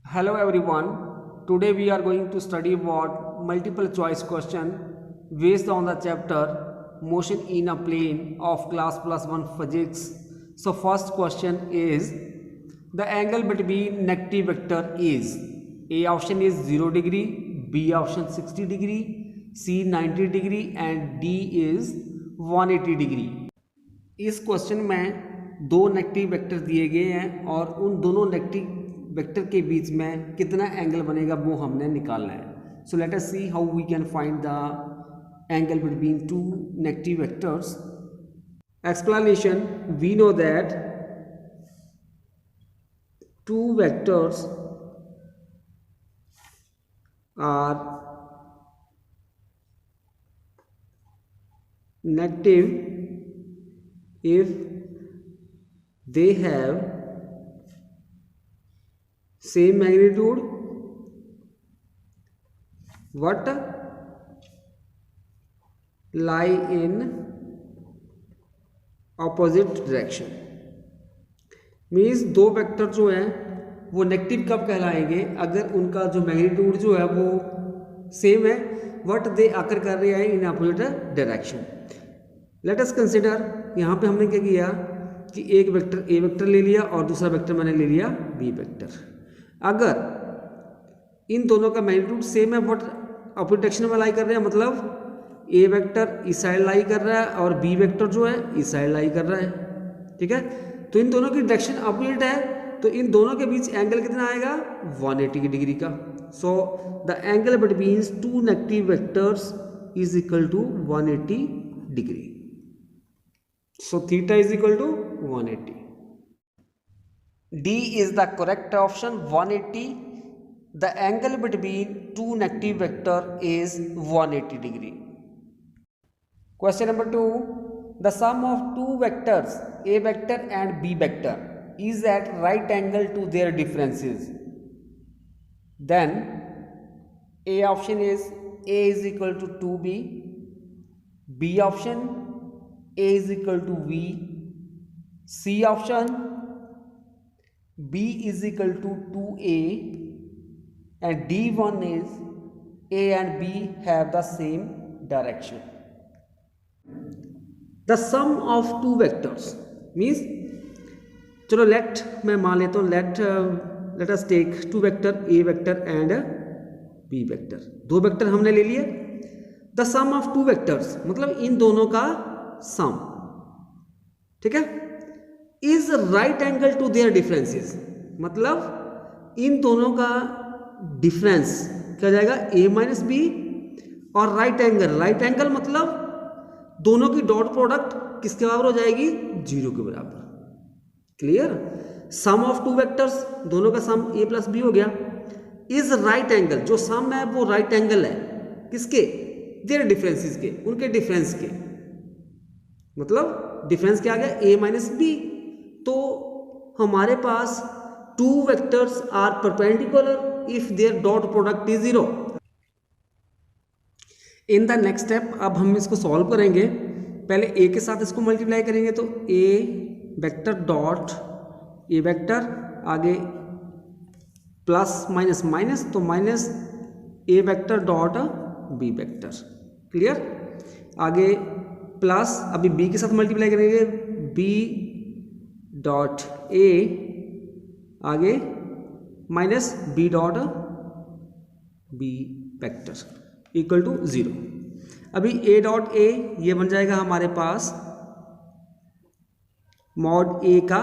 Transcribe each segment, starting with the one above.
Hello everyone. Today we are going to study about multiple choice question based on the chapter motion in a plane of class plus 1 physics. So first question is the angle between negative vector is A option is 0 degree, B option 60 degree, C 90 degree and D is 180 degree. इस question में दो negative vector दिए गए हैं और उन दोनों negative vector के बीच में कितना एंगल बनेगा वो हमने निकालना है. So let us see how we can find the angle between two negative vectors. Explanation. We know that two vectors are negative if they have same magnitude but lie in opposite direction. Means दो vector जो हैं वो negative कब कहलाएंगे? अगर उनका जो magnitude जो है वो सेम है बट दे आकर कर रहे हैं in opposite direction. Let us consider. यहाँ पे हमने क्या किया कि एक वेक्टर ए वेक्टर ले लिया और दूसरा वेक्टर मैंने ले लिया बी वेक्टर. अगर इन दोनों का मैग्नीट्यूड सेम है बट अपोजिट डायरेक्शन में लाई कर रहे हैं, मतलब ए वेक्टर इस साइड लाई कर रहा है और बी वेक्टर जो है इस साइड लाई कर रहा है. ठीक है, तो इन दोनों की डायरेक्शन अपोजिट है तो इन दोनों के बीच एंगल कितना आएगा? 180 डिग्री का. So the angle between two negative vectors is equal to 180 degree. So theta is equal to 180. D is the correct option, 180. The angle between two negative vector is 180 degree. Question number 2. The sum of two vectors A vector and B vector is at right angle to their differences. Then A option is A is equal to 2B. B option A is equal to V. C option B is equal to 2A and D1 is A and B have the same direction. The sum of two vectors means, चलो let मैं मान लेता हूँ let us take two vector A vector and B vector. दो vector हमने ले लिए. The sum of two vectors मतलब इन दोनों का सम, ठीक है, is right angle to their differences. मतलब इन दोनों का डिफरेंस क्या जाएगा? A minus b. और राइट एंगल मतलब दोनों की डॉट प्रोडक्ट किसके बराबर हो जाएगी? 0 के बराबर. Clear? Sum of two vectors, दोनों का सम ए प्लस बी हो गया. इज राइट एंगल, जो सम है वो राइट एंगल है किसके? देयर डिफरेंसेस के, उनके डिफरेंस के. मतलब डिफरेंस क्या आ गया? A minus B. तो हमारे पास two vectors are perpendicular if their dot product is 0. In the next step अब हम इसको सॉल्व करेंगे. पहले ए के साथ इसको मल्टीप्लाई करेंगे तो A vector dot A vector, आगे प्लस माइनस माइनस तो minus A vector dot B vector. Clear? आगे प्लस अभी बी के साथ मल्टीप्लाई करेंगे बी डॉट ए, आगे minus B dot B vector equal to 0. अभी ए डॉट ए ये बन जाएगा हमारे पास मॉड ए का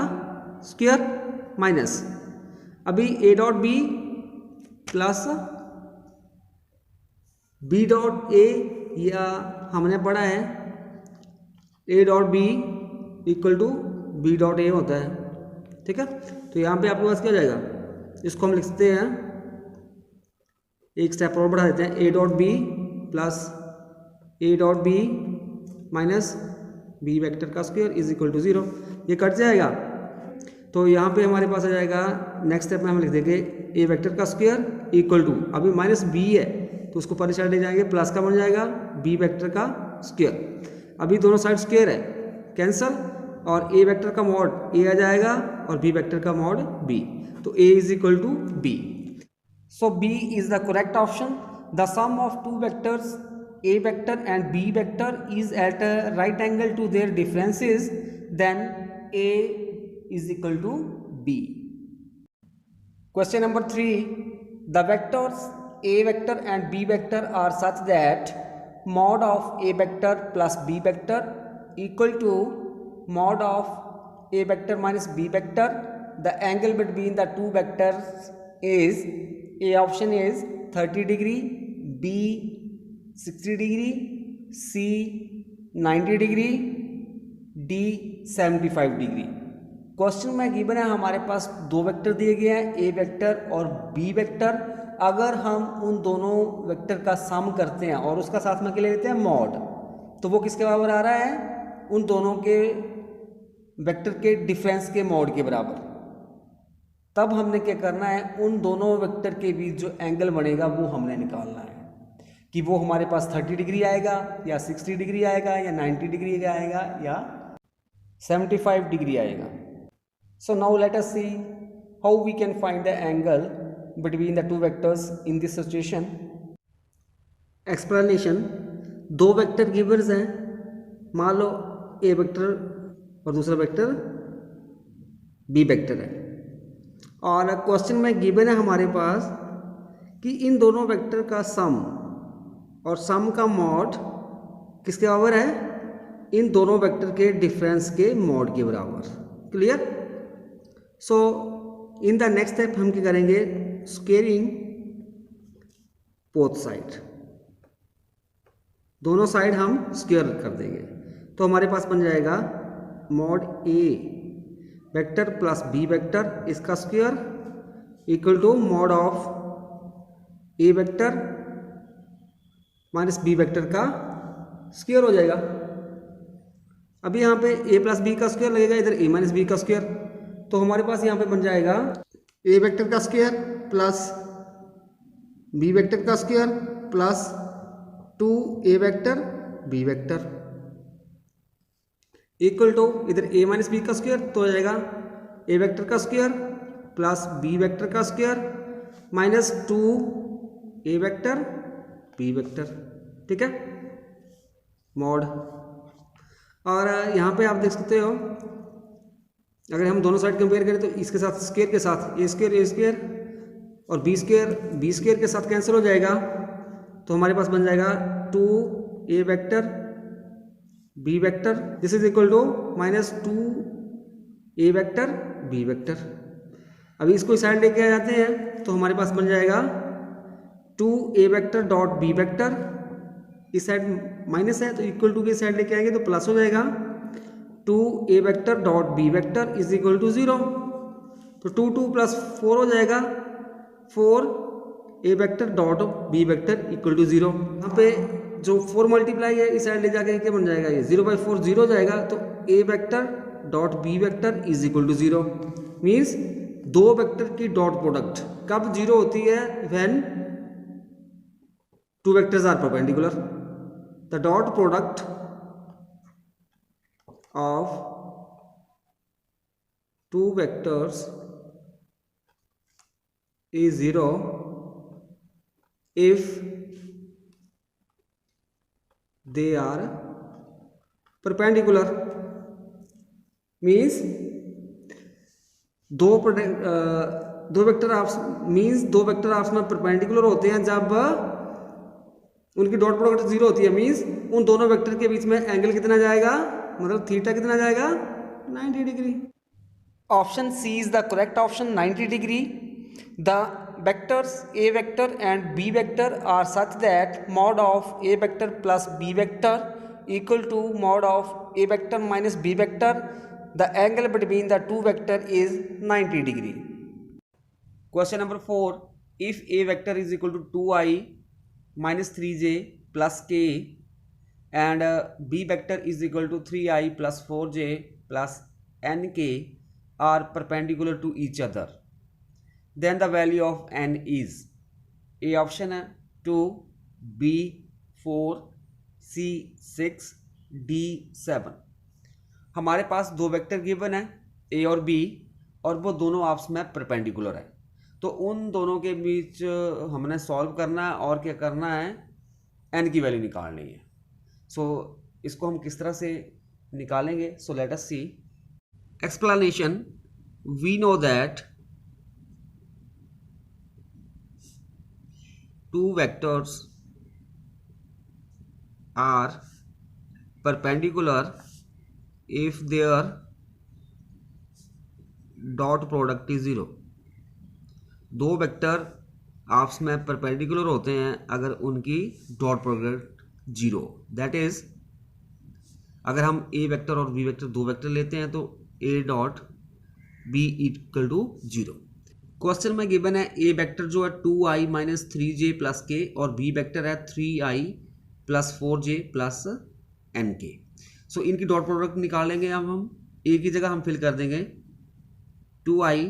स्क्वायर माइनस अभी a dot b plus b dot a, या हमने पढ़ा है a dot b equal to b dot a होता है. ठीक है, तो यहाँ पे आपके पास क्या जाएगा? इसको हम लिख सकते हैं, एक स्टेप और बढ़ा देते हैं, a dot b plus a dot b minus b vector का स्क्वायर इज इक्वल टू 0. ये कट जाएगा तो यहाँ पे हमारे पास आ जाएगा, नेक्स्ट स्टेप में हम लिख देंगे ए वेक्टर का स्क्वायर इक्वल टू, अभी माइनस बी है तो उसको पर साइड ले जाएंगे, प्लस का बन जाएगा बी वेक्टर का स्क्वायर. अभी दोनों साइड स्क्वायर है, कैंसल, और ए वेक्टर का मॉड ए आ जाएगा और बी वेक्टर का मॉड बी. तो A is equal to B. So B is the correct option. The sum of two vectors A vector and B vector is at a right angle to their differences, then A is equal to B. Question number 3. The vectors A vector and B vector are such that mod of A vector plus B vector equal to mod of A vector minus B vector. The angle between the two vectors is, A option is 30 degree, B 60 degree, C 90 degree, D 75 degree. Question में given है हमारे पास दो vector दिए गए हैं, ए vector और B vector. अगर हम उन दोनों वेक्टर का सम करते हैं और उसका साथ में के ले लेते हैं मॉड, तो वो किसके बराबर आ रहा है? उन दोनों के वेक्टर के डिफरेंस के मॉड के बराबर। तब हमने क्या करना है, उन दोनों वेक्टर के बीच जो एंगल बनेगा वो हमने निकालना है कि वो हमारे पास 30 डिग्री आएगा या 60 डिग्री आएगा या 90 डिग्री आएगा या 75 डिग्री आएगा। So now let us see how we can find the angle between the two vectors in this situation. Explanation, दो वेक्टर गिवर्स हैं, मान लो ए वेक्टर और दूसरा वेक्टर बी वेक्टर है, और क्वेश्चन में गिवन है हमारे पास कि इन दोनों वेक्टर का सम और सम का मॉड किसके बराबर है? इन दोनों वेक्टर के डिफरेंस के मॉड के बराबर। Clear? So in the next step हम क्या करेंगे, स्क्वेयरिंग बोथ साइड, दोनों साइड हम स्क्वायर कर देंगे। तो हमारे पास बन जाएगा mod a vector plus b vector, इसका square equal to mod of A vector minus b vector का स्क्वायर हो जाएगा। अभी यहाँ पे ए प्लस बी का स्क्वायर लगेगा, इधर ए माइनस बी का स्क्वायर, तो हमारे पास यहाँ पे बन जाएगा ए वेक्टर का स्क्वायर प्लस बी वेक्टर का square plus 2a vector b vector equal to, इधर a माइनस बी का स्क्वायर तो हो जाएगा a वेक्टर का स्क्वायर प्लस b वेक्टर का square minus 2a vector b vector. ठीक है, मॉड। और यहाँ पे आप देख सकते हो, अगर हम दोनों साइड कंपेयर करें तो इसके साथ स्क्वायर के साथ ए स्क्वायर और बी स्क्वायर के साथ कैंसिल हो जाएगा, तो हमारे पास बन जाएगा 2a vector b vector this is equal to minus 2a vector b vector. अभी इसको इस साइड लेके आ जाते हैं तो हमारे पास बन जाएगा 2a vector dot B vector, इस साइड माइनस है तो इक्वल टू की साइड लेके आएंगे तो प्लस हो जाएगा 2a vector dot B vector is equal to 0, तो 2 प्लस 4 हो जाएगा 4a vector dot B vector equal to 0। यहाँ पे जो 4 मल्टीप्लाई है इस साइड ले जाके क्या बन जाएगा, ये 0/4 0 हो जाएगा, तो a vector dot B vector is equal to 0। Means दो वेक्टर की डॉट प्रोडक्ट कब 0 होती है? When two vectors are perpendicular. The dot product of two vectors is 0 if they are perpendicular। Means दो वेक्टर आपस में परपेंडिकुलर होते हैं जब उनकी डॉट प्रोडक्ट 0 होती है। मीन्स उन दोनों वेक्टर के बीच में एंगल कितना जाएगा, मतलब थीटा कितना जाएगा, 90 degree. Option C is the correct option, 90 degree. The vectors a vector and b vector are such that mod of A vector plus b vector equal to mod of A vector minus b vector. The angle between the two vector is 90 degree. Question number 4, if a vector is equal to 2i minus 3j plus k and b vector is equal to 3i plus 4j plus nk are perpendicular to each other, then the value of n is, A option है 2, B 4, C 6, D 7। हमारे पास दो vector given है A और B और वो दोनों आपस में परपेंडिकुलर है। तो उन दोनों के बीच हमने सॉल्व करना है और क्या करना है, n की वैल्यू निकालनी है। सो इसको हम किस तरह से निकालेंगे, so let us see explanation. We know that two vectors are perpendicular if their dot product is 0। दो वेक्टर आपस में परपेंडिकुलर होते हैं अगर उनकी डॉट प्रोडक्ट 0। दैट इज अगर हम ए वेक्टर और बी वेक्टर दो वेक्टर लेते हैं तो a dot b equal to 0। Question में गिवन है ए वेक्टर जो है 2i माइनस 3j प्लस के और बी वेक्टर है 3i plus 4j plus N के। सो इनकी डॉट प्रोडक्ट निकालेंगे। अब हम ए की जगह हम फिल कर देंगे 2i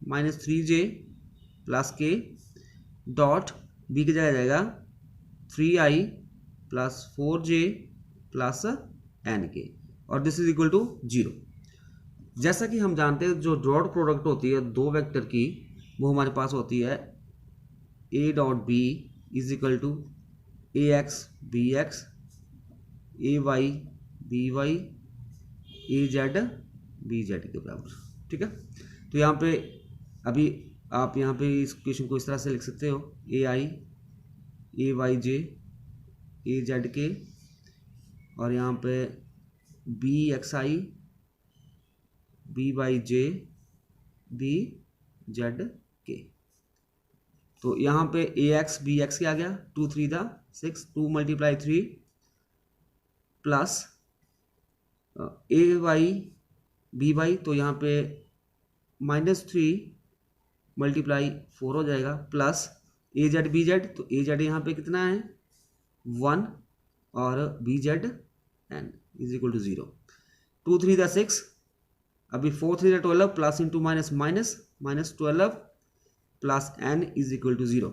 माइनस 3j प्लस के डॉट बी की जगह जाएगा 3i plus 4j plus N के और दिस इज इक्वल टू 0। जैसा कि हम जानते हैं जो डॉट प्रोडक्ट होती है दो वेक्टर की वो हमारे पास होती है a dot b is equal to A x B x a y B y a z B Z के बराबर। ठीक है, तो यहाँ पे अभी आप यहाँ पे इस क्वेश्चन को इस तरह से लिख सकते हो ए आई ए वाई जे ए जेड के और यहाँ पे बी एक्स आई B Y J B Z के। तो यहाँ पे ए एक्स बी एक्स क्या आ गया 2 3 दा 6 2 मल्टीप्लाई 3 प्लस ए वाई बी वाई तो यहाँ पे -3 मल्टीप्लाई 4 हो जाएगा प्लस ए जेड बी जेड तो ए जेड यहाँ पे कितना है 1 और b z n is equal to 0। 2 3 दा 6 अभी 4 3 दा 12 plus into minus minus minus 12 plus n is equal to 0।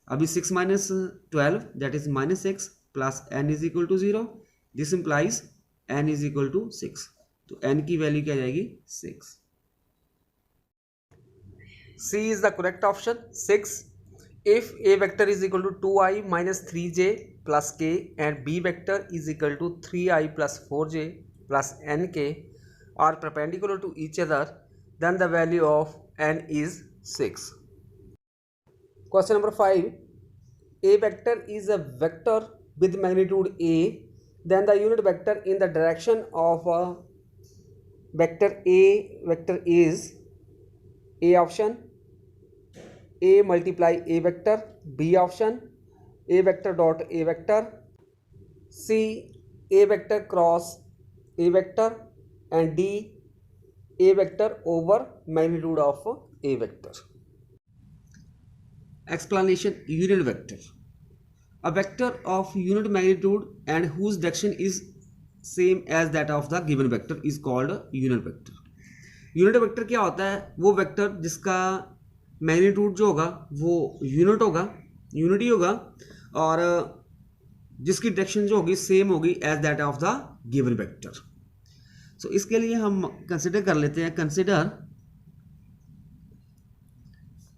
अभी 6 minus 12 that is -6 plus n is equal to 0। This implies n is equal to 6। तो एन की value क्या जाएगी 6। C is the correct option 6. If A vector is equal to 2i minus 3j plus k and B vector is equal to 3i plus 4j plus nk are perpendicular to each other, then the value of n is 6. Question number 5. A vector is a vector with magnitude A, then the unit vector in the direction of a vector A vector is A option A multiply A vector, B option A vector dot A vector, C A vector cross A vector and D A vector over magnitude of A vector. Explanation. Unit vector. A vector of unit magnitude and whose direction is same as that of the given vector is called unit vector. Unit vector क्या होता है, वो vector जिसका magnitude जो होगा वो unit होगा, unity होगा और जिसकी डायरेक्शन जो होगी सेम होगी as that of the given vector. So इसके लिए हम कंसिडर कर लेते हैं, consider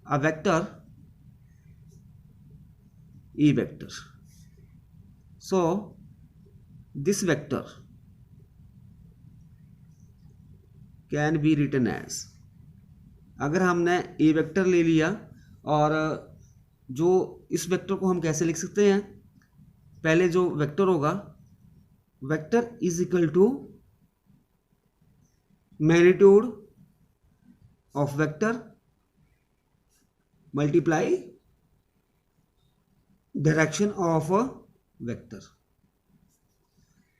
a vector E vector. So this vector can be written as, अगर हमने ए वेक्टर ले लिया और जो इस वेक्टर को हम कैसे लिख सकते हैं, पहले जो वेक्टर होगा vector is equal to magnitude of vector multiply direction of vector.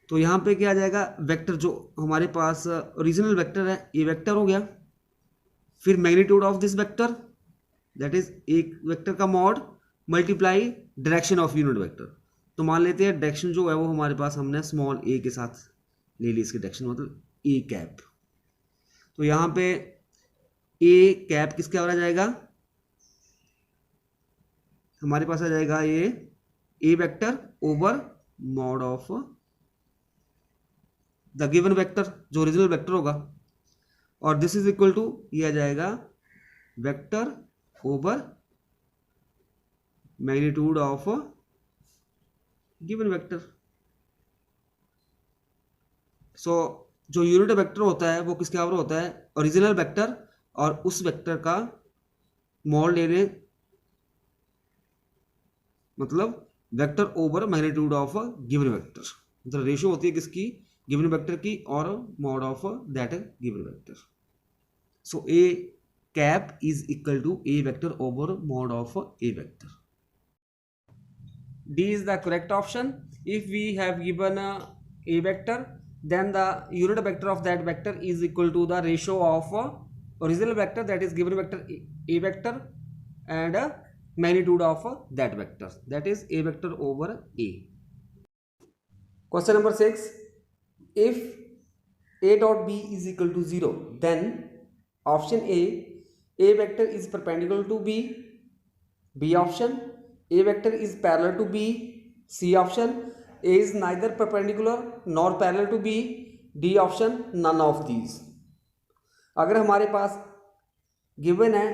तो यहां पे क्या आ जाएगा, वेक्टर जो हमारे पास ओरिजिनल वेक्टर है ए वेक्टर हो गया, फिर magnitude of this vector that is एक वेक्टर का mod multiply direction of unit vector. तो मान लेते हैं डायरेक्शन जो है वो हमारे पास हमने स्मॉल ए के साथ ले ली, इसकी डायरेक्शन मतलब ए कैप। तो यहाँ पे ए कैप किसके आ जाएगा, हमारे पास आ जाएगा ये A vector over mod of the given vector जो ओरिजिनल वेक्टर होगा और दिस इज इक्वल टू ये आ जाएगा vector over magnitude of given vector. So जो यूनिट वेक्टर होता है वो किसके बराबर होता है, ओरिजिनल वेक्टर और उस वेक्टर का मॉड लेने, मतलब vector over magnitude of given vector, मतलब रेशियो होती है किसकी, गिवन वेक्टर की और mod of that given vector. So a cap is equal to A vector over mod of A vector. D is the correct option. If we have given a vector, then the unit vector of that vector is equal to the ratio of original vector, that is given vector a vector, and magnitude of that vector, that is a vector over a. Question number 6. If a dot b is equal to 0, then option a vector is perpendicular to b, B option a vector is parallel to b, C option a is neither perpendicular nor parallel to b, D option none of these. अगर हमारे पास given है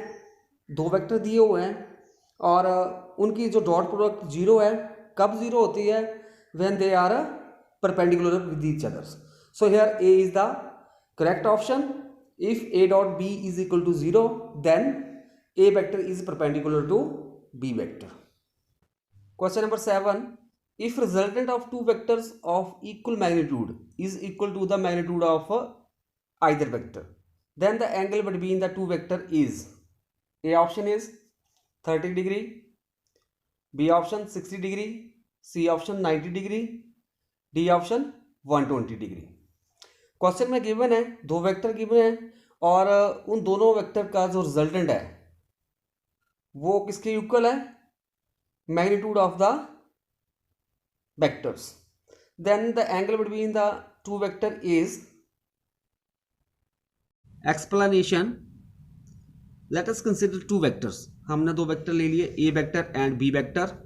दो vector दिए हुए हैं और उनकी जो डॉट प्रोडक्ट जीरो है, कब जीरो होती है, when they are perpendicular with each others. So here a is the correct option. If a dot b is equal to zero, then a vector is perpendicular to b vector. Question number 7. If resultant of two vectors of equal magnitude is equal to the magnitude of either vector, then the angle between the two vector is, A option is 30 degree, B option 60 degree, C option 90 degree, D option 120 degree. Question में given है दो vector given है और उन दोनों vector का जो resultant है वो किसके इक्वल है, magnitude of the vectors, then the angle between the two vector is, explanation, let us consider two vectors। हमने दो वेक्टर ले लिए, a vector and b vector,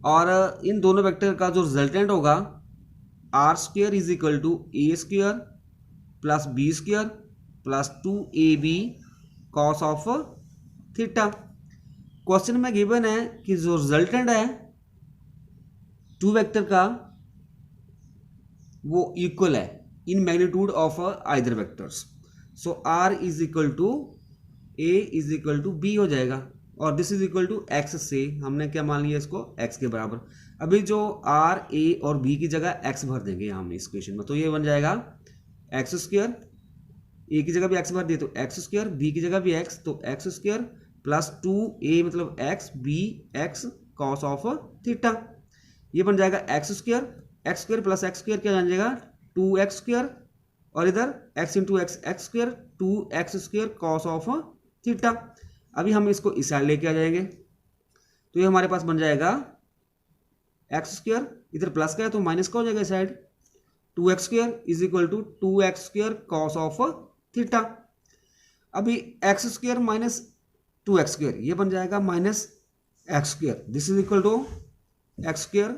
और इन दोनों वेक्टर का जो रिजल्टेंट होगा R square is equal to a square plus B square plus 2ab cos of theta. Question में गिवन है कि जो रिजल्टेंट है टू वेक्टर का वो इक्वल है in magnitude of either vectors. So R is equal to a is equal to b हो जाएगा, और this is equal to x से हमने क्या मान लिया इसको, एक्स के बराबर। अभी जो आर ए और बी की जगह एक्स भर देंगे हम इस क्वेश्चन में, तो ये बन जाएगा एक्स स्क्वायर, ए की जगह भी एक्स भर दिए तो एक्स स्क्वायर, बी की जगह भी एक्स तो एक्स स्क्वायर प्लस 2a मतलब x, B x cos of theta. ये बन जाएगा x square plus x square क्या बन जाएगा 2x स्क्वायर, और इधर x into x x square 2x square cos of theta. अभी हम इसको इस साइड लेके आ जाएंगे तो ये हमारे पास बन जाएगा एक्स स्क्वायर, इधर प्लस का है तो माइनस का हो जाएगा इस side, 2x square is equal to 2x square cos of theta. अभी X square minus 2x square ये बन जाएगा minus X square, this is equal to X square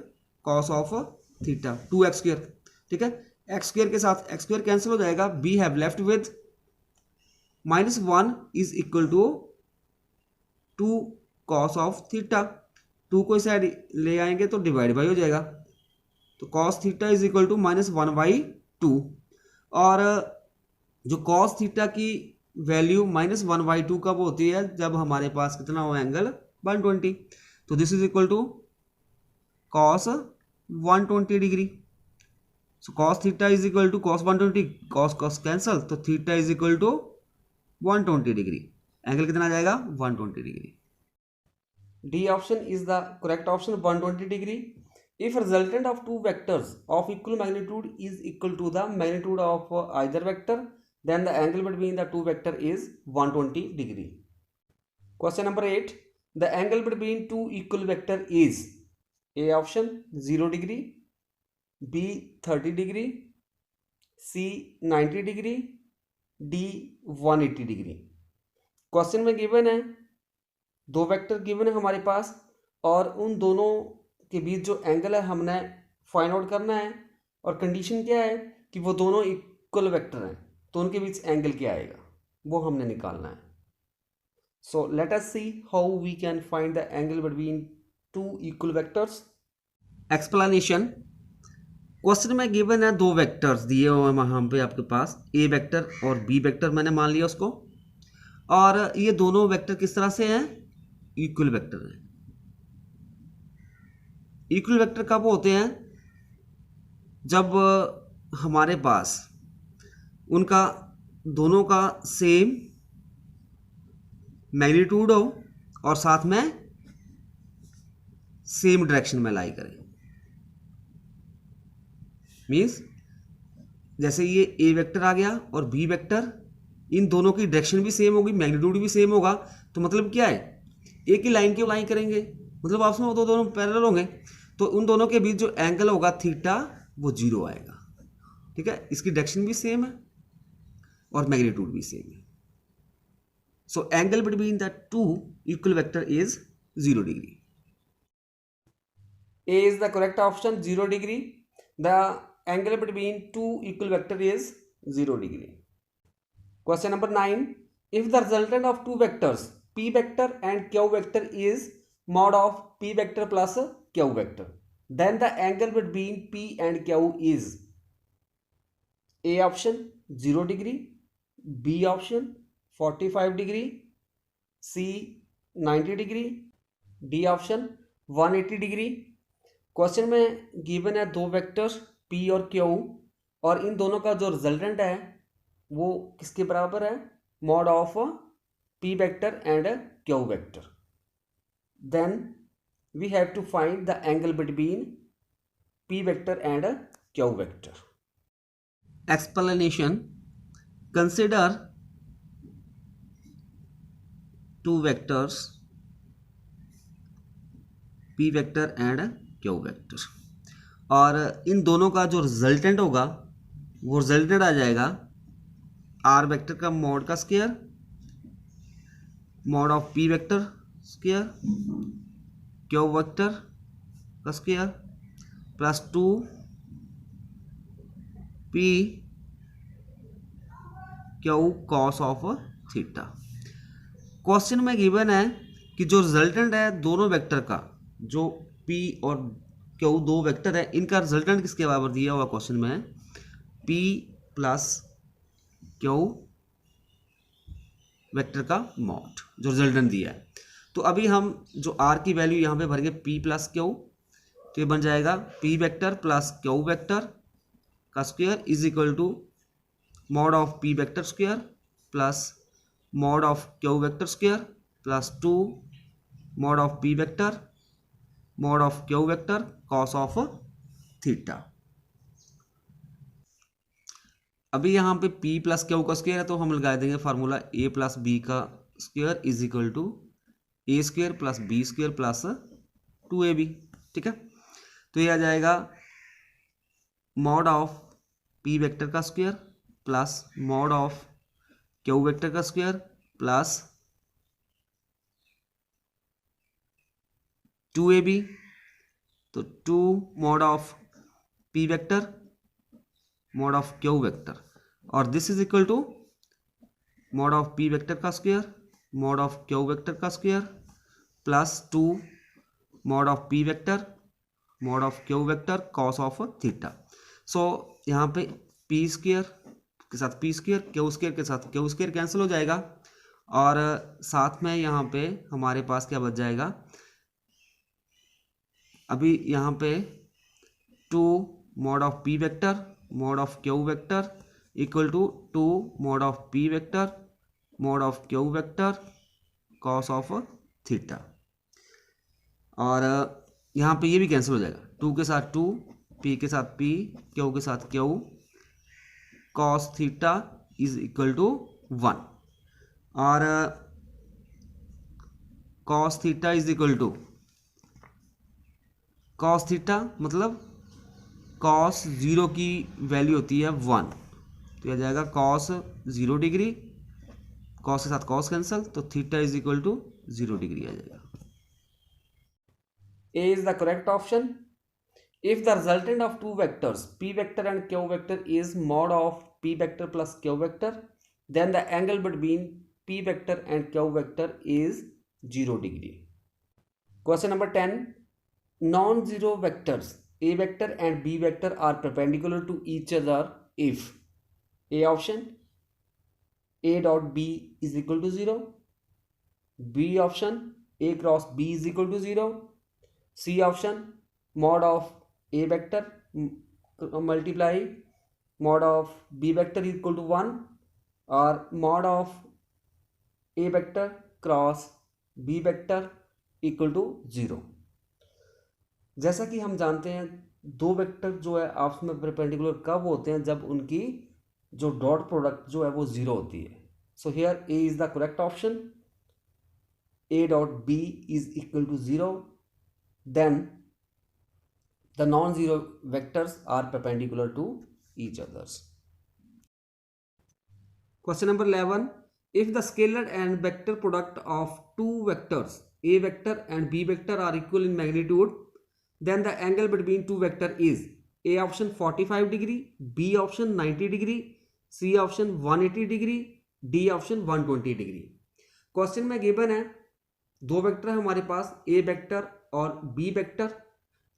cos of theta 2x square. ठीक है, एक्स स्क्वायर के साथ x square cancel हो जाएगा, we have left with -1 is equal to 2 cos of theta. 2 को इस साइड ले आएंगे तो डिवाइड बाई हो जाएगा, तो cos theta is equal to -1/2। और जो कॉस थीटा की वैल्यू -1/2 कब होती है, जब हमारे पास कितना हो एंगल 120, तो this is equal to cos 120 degree. So cos theta is equal to cos 120, cos cos cancel, तो theta is equal to 120 degree. Angle कितना आ जाएगा 120 degree. D option is the correct option 120 degree. If resultant of two vectors of equal magnitude is equal to the magnitude of either vector, then the angle between the two vector is 120 degree. Question number 8. The angle between two equal vector is, A option 0 degree, B 30 degree, C 90 degree, D 180 degree. Question में given है दो vector given है हमारे पास और उन दोनों के बीच जो एंगल है हमने फाइंड आउट करना है, और कंडीशन क्या है कि वो दोनों इक्वल वेक्टर हैं तो उनके बीच एंगल क्या आएगा वो हमने निकालना है। So let us see how we can find the angle between two equal vectors. Explanation. Question में गिवन है दो वेक्टर्स दिए हुए हैं वहाँ पे आपके पास, ए वेक्टर और बी वेक्टर मैंने मान लिया उसको, और ये दोनों वेक्टर किस तरह से हैं, इक्वल वेक्टर हैं। इक्वल वेक्टर कब होते हैं, जब हमारे पास उनका दोनों का सेम मैग्नीट्यूड हो और साथ में सेम डायरेक्शन में लाई करें। मीन्स जैसे ये ए वेक्टर आ गया और बी वेक्टर, इन दोनों की डायरेक्शन भी सेम होगी, मैग्नीट्यूड भी सेम होगा, तो मतलब क्या है, एक ही लाइन की लाइन करेंगे, मतलब आपस में वो दोनों पैरेलल होंगे, तो उन दोनों के बीच जो एंगल होगा थीटा वो 0 आएगा। ठीक है, इसकी डायरेक्शन भी सेम है और मैग्नीट्यूड भी सेम है। So angle between the two equal vector is 0 degree. A is the correct option, 0 degree. The angle between two equal vector is 0 degree. Question number 9. If the resultant of two vectors p vector and q vector is mod of p vector plus q vector, then the angle between p and q is A option 0 degree, B option 45 degree, C 90 degree, D option 180 degree. Question में given है दो vectors P और Q, और इन दोनों का जो resultant है वो किसके बराबर है, mod of P vector and Q vector. Then we have to find the angle between P vector and Q vector. Explanation. Consider two vectors P vector and Q vector, और इन दोनों का जो रिजल्टेंट होगा वो रिजल्टेंट आ जाएगा R vector का मॉड का square, mod of P vector square, Q vector का square plus 2P Q cos of theta. Question में गिवन है कि जो रिजल्टेंट है दोनों वेक्टर का, जो P और Q दो वेक्टर है, इनका रिजल्टेंट किसके बराबर दिया हुआ क्वेश्चन में है, P प्लस Q वेक्टर का मॉड, जो रिजल्टेंट दिया है। तो अभी हम जो R की वैल्यू यहाँ पे भरेंगे P प्लस Q, तो ये बन जाएगा P vector plus Q vector का square is equal to mod of P vector square plus mod of Q vector square plus 2 mod of P vector mod of Q vector cos of theta. अभी यहाँ पे P plus Q का square है, तो हम लगा देंगे formula A plus B का square is equal to A square plus B square plus 2AB। ठीक है, तो ये आ जाएगा मॉड ऑफ P वेक्टर का square plus mod of Q vector का स्क्वायर प्लस 2AB, तो 2 mod of P vector mod of Q vector, और this is equal to mod of P vector का square mod of Q vector का square plus 2 mod of P vector mod of Q vector cos of theta. So यहाँ पे P square के साथ P square, Q square के साथ Q square cancel हो जाएगा, और साथ में यहाँ पे हमारे पास क्या बच जाएगा, अभी यहाँ पे 2 mod of P vector mod of Q vector equal to 2 mod of P vector mod of Q vector cos of theta, और यहाँ पे ये भी कैंसिल हो जाएगा, 2 के साथ 2, P के साथ P, Q के साथ Q, cos theta is equal to 1, और cos theta is equal to cos theta मतलब कॉस 0 की वैल्यू होती है 1, तो यह जाएगा कॉस 0 डिग्री, कॉस के साथ कॉस कैंसिल, तो theta is equal to 0 degree आ जाएगा। A is the correct option. If the resultant of two vectors P vector and Q vector is mod of P vector plus Q vector, then the angle between P vector and Q vector is 0 degree. Question number 10. Non-zero vectors A vector and B vector are perpendicular to each other if A option A dot B is equal to 0, B option A cross B is equal to 0, C option mod of A vector multiply mod of B vector is equal to 1, or mod of A vector cross B vector equal to 0। जैसा कि हम जानते हैं दो vector जो है आपस में परपेंडिकुलर कब होते हैं, जब उनकी जो डॉट प्रोडक्ट जो है वो 0 होती है। सो here a is the correct option, A dot B is equal to 0, then the non-zero vectors are perpendicular to each others. Question number 11. If the scalar and vector product of two vectors A vector and B vector are equal in magnitude, then the angle between two vector is A option 45 degree, B option 90 degree, C option 180 degree, D option 120 degree. Question में given है दो vector है हमारे पास A vector और B vector.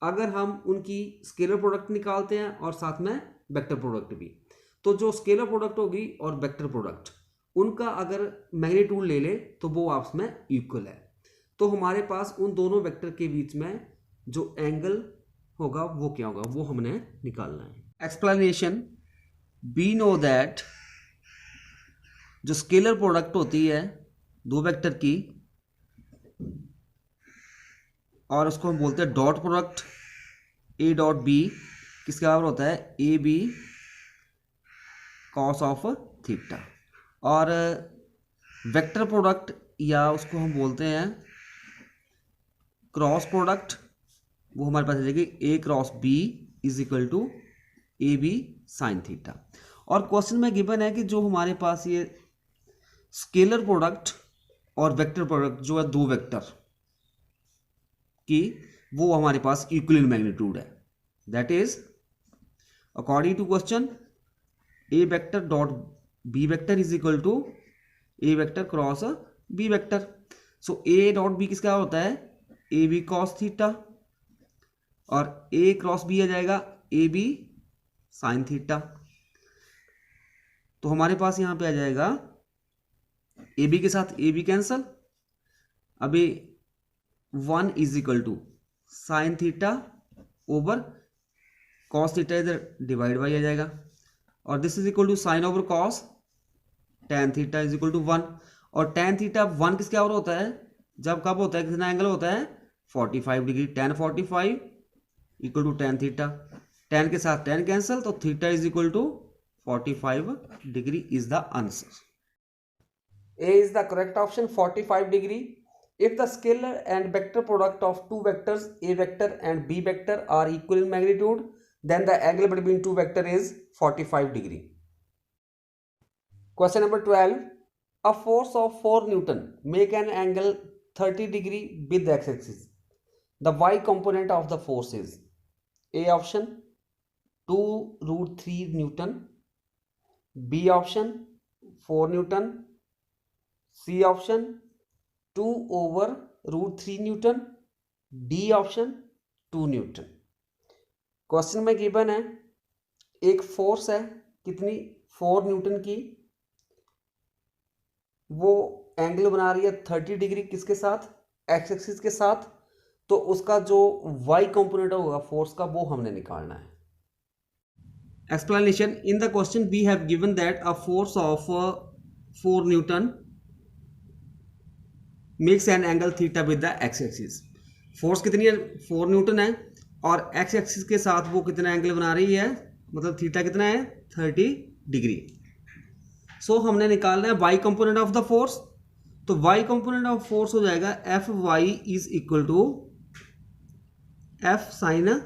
अगर हम उनकी scalar product निकालते हैं और साथ में वेक्टर प्रोडक्ट भी, तो जो स्केलर प्रोडक्ट होगी और वेक्टर प्रोडक्ट उनका अगर मैग्नीट्यूड ले ले तो वो आपस में इक्वल है। तो हमारे पास उन दोनों वेक्टर के बीच में जो एंगल होगा वो क्या होगा, वो हमने निकालना है। एक्सप्लेनेशन, वी नो दैट जो स्केलर प्रोडक्ट होती है दो वेक्टर की और उसको हम बोलते हैं dot product a dot b, किसके बराबर होता है a b cos of theta. और वेक्टर प्रोडक्ट या उसको हम बोलते हैं क्रॉस प्रोडक्ट, वो हमारे पास आ जाएगी A cross B is equal to A B sine theta. और क्वेश्चन में गिवन है कि जो हमारे पास ये स्केलर प्रोडक्ट और वेक्टर प्रोडक्ट जो है दो वेक्टर की, वो हमारे पास इक्वल इन मैग्नीट्यूड है। That is according to question A vector dot B vector is equal to A vector cross B vector. So A dot B किसका होता है ए बी कॉस थीटा, और ए क्रॉस बी आ जाएगा ए B sine theta. तो हमारे पास यहां पे आ जाएगा ए बी के साथ ए बी कैंसल, अभी 1 is equal to sine theta over cos theta, इधर डिवाइड बाई आ जाएगा, और this is equal to sine over cos tan theta is equal to 1। और टेन थीटा 1 किसके बराबर होता है, जब कब होता है, कितना एंगल होता है 45 degree. Tan 45 equal to tan theta, tan के साथ टेन कैंसल, तो theta is equal to 45 degree is the answer. A is the correct option, 45 degree. If the scalar and vector product of two vectors A vector and B vector are equal in magnitude, then the angle between two vector is 45 degree. Question number 12. A force of 4 Newton make an angle 30 degree with the x-axis. The y component of the force is A option 2 root 3 Newton, B option 4 Newton, C option 2 over root 3 Newton, D option 2 Newton. Question में given है एक force है कितनी 4 Newton की, वो angle बना रही है 30 डिग्री किसके साथ, एक्स एक्सिस के साथ। तो उसका जो y कंपोनेंट होगा फोर्स का वो हमने निकालना है। Explanation, in the question we have given that a force of 4 newton makes an angle theta with the x axis. Force कितनी है 4 न्यूटन है, और एक्स एक्सिस के साथ वो कितना एंगल बना रही है, मतलब थीटा कितना है 30 डिग्री। सो हमने निकालना है y component of the force. तो वाई कंपोनेंट ऑफ फोर्स हो जाएगा F y is equal to F sine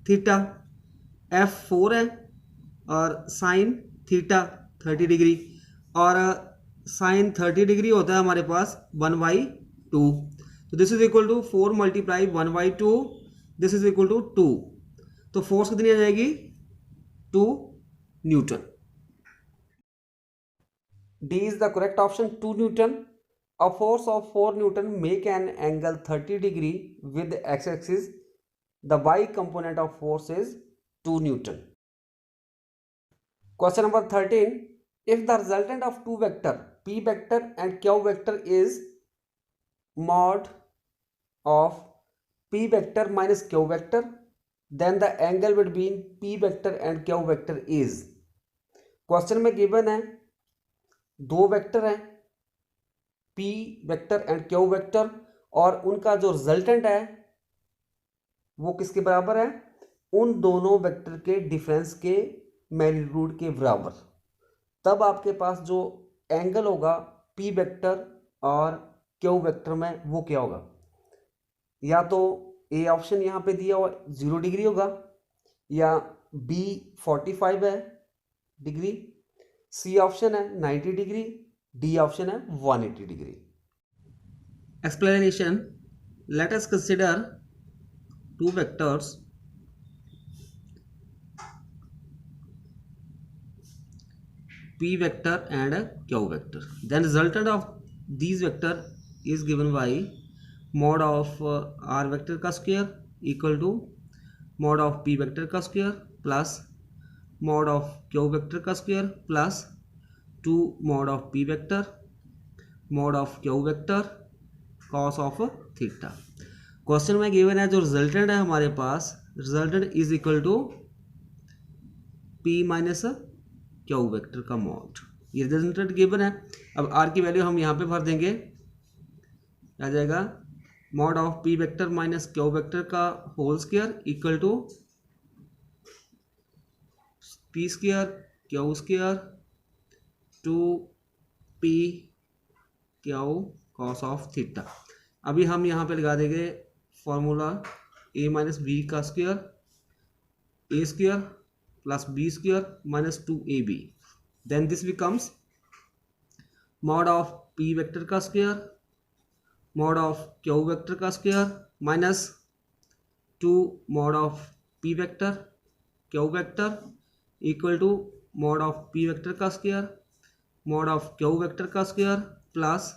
theta. F 4 है और साइन थीटा 30 डिग्री, और साइन 30 डिग्री होता है हमारे पास 1/2। तो this is equal to 4 multiply 1/2, this is equal to 2। तो फोर्स कितनी आ जाएगी 2 newton. D is the correct option 2 newton. A force of 4 Newton make an angle 30 degree with the x-axis. The y component of force is 2 Newton. Question number 13. If the resultant of two vector p vector and q vector is mod of p vector minus q vector, then the angle between p vector and q vector is. Question में given है दो vector हैं P vector and Q vector और उनका जो resultant है वो किसके बराबर है, उन दोनों वेक्टर के डिफरेंस के मैग्नीट्यूड के बराबर। तब आपके पास जो एंगल होगा P वेक्टर और Q वेक्टर में वो क्या होगा, या तो ए ऑप्शन यहाँ पे दिया हुआ 0 डिग्री होगा, या बी 45 है डिग्री, सी ऑप्शन है 90 डिग्री, डी ऑप्शन है 180 degree. Explanation, let us consider two vectors p vector and q vector. Then resultant of these vector is given by mod of r vector का square equal to mod of p vector का square plus mod of q vector का square plus 2 mod of p vector mod of q vector cos of theta. Question में given है जो resultant है हमारे पास, resultant is equal to p minus Q vector का mod, ये resultant given है। अब r की वैल्यू हम यहाँ पे भर देंगे, आ जाएगा mod of p vector minus Q vector का whole square equal to p square Q square 2p Q cos of theta. अभी हम यहाँ पे लगा देंगे फॉर्मूला a माइनस बी का square A square plus B square minus 2ab, then this becomes mod of p vector का square mod of q vector का square minus 2 mod of p vector q vector equal to mod of p vector का square mod of q vector का square plus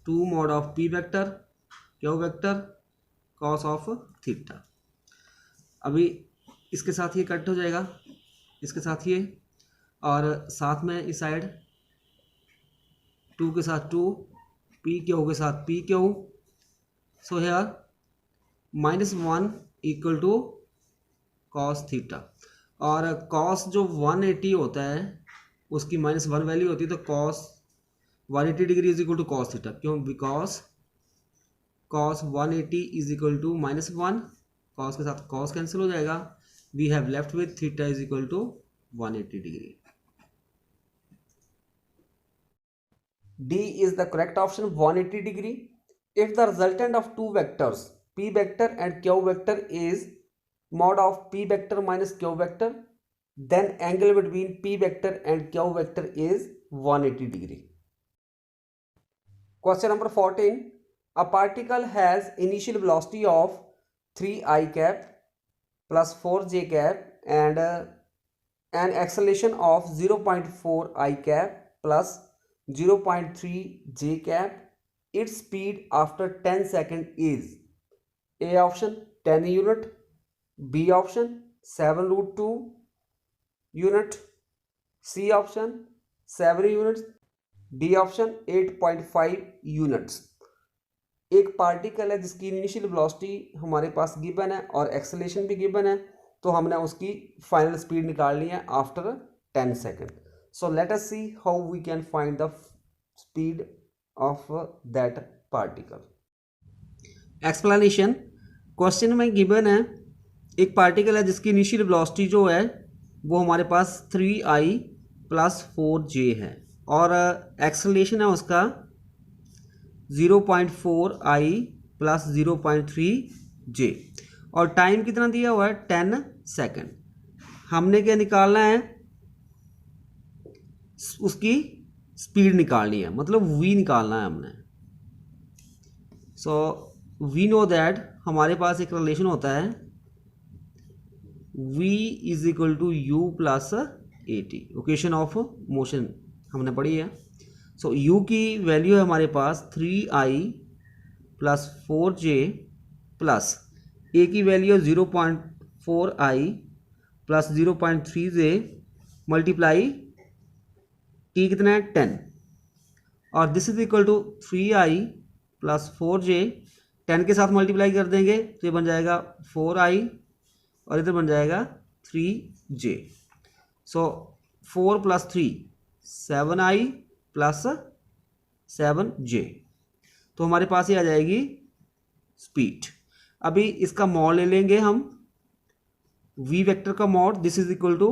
2 mod of p vector q vector cos of theta. अभी इसके साथ ये cut हो जाएगा, इसके साथ ये, और साथ में इस साइड 2 के साथ 2, पी क्यू के साथ P Q, so here -1 equal to cos theta. और कॉस जो 180 होता है उसकी -1 वैल्यू होती है, तो cos 180 degree is equal to cos theta. क्यों? Because cos 180 is equal to -1, cos के साथ कॉस कैंसिल हो जाएगा, we have left with theta is equal to 180 degree. D is the correct option 180 degree. If the resultant of two vectors p vector and q vector is mod of p vector minus q vector, then angle between p vector and q vector is 180 degree. Question number 14. A particle has initial velocity of 3 I cap plus 4 j cap and an acceleration of 0.4 I cap plus 0.3 j cap. Its speed after 10 seconds is A option 10 unit, B option 7√2 unit, C option 7 units, D option 8.5 units. एक particle है जिसकी initial velocity हमारे पास given है और acceleration भी given है, तो हमने उसकी फाइनल स्पीड निकालनी है after 10 second. So let us see how we can find the speed of that particle. Explanation, question में गिवन है एक पार्टिकल है जिसकी इनिशियल वेलोसिटी जो है वो हमारे पास 3I प्लस 4j है और एक्सेलरेशन है उसका 0.4I प्लस 0.3j और टाइम कितना दिया हुआ है 10 सेकेंड। हमने क्या निकालना है, उसकी स्पीड निकालनी है, मतलब v निकालना है हमने। सो वी नो दैट हमारे पास एक रिलेशन होता है v is equal to u plus 80, equation of motion हमने पढ़ी है। सो u की वैल्यू है हमारे पास 3i plus 4j plus a की वैल्यू है 0.4i plus 0.3j multiply t कितना है 10 और this is equal to 3i plus 4j 10 के साथ मल्टीप्लाई कर देंगे तो ये बन जाएगा 4i और इधर बन जाएगा 3j। सो 4 प्लस 3 7i प्लस 7j, तो हमारे पास ये आ जाएगी स्पीड। अभी इसका मॉड ले लेंगे हम, v वेक्टर का mod, this is equal to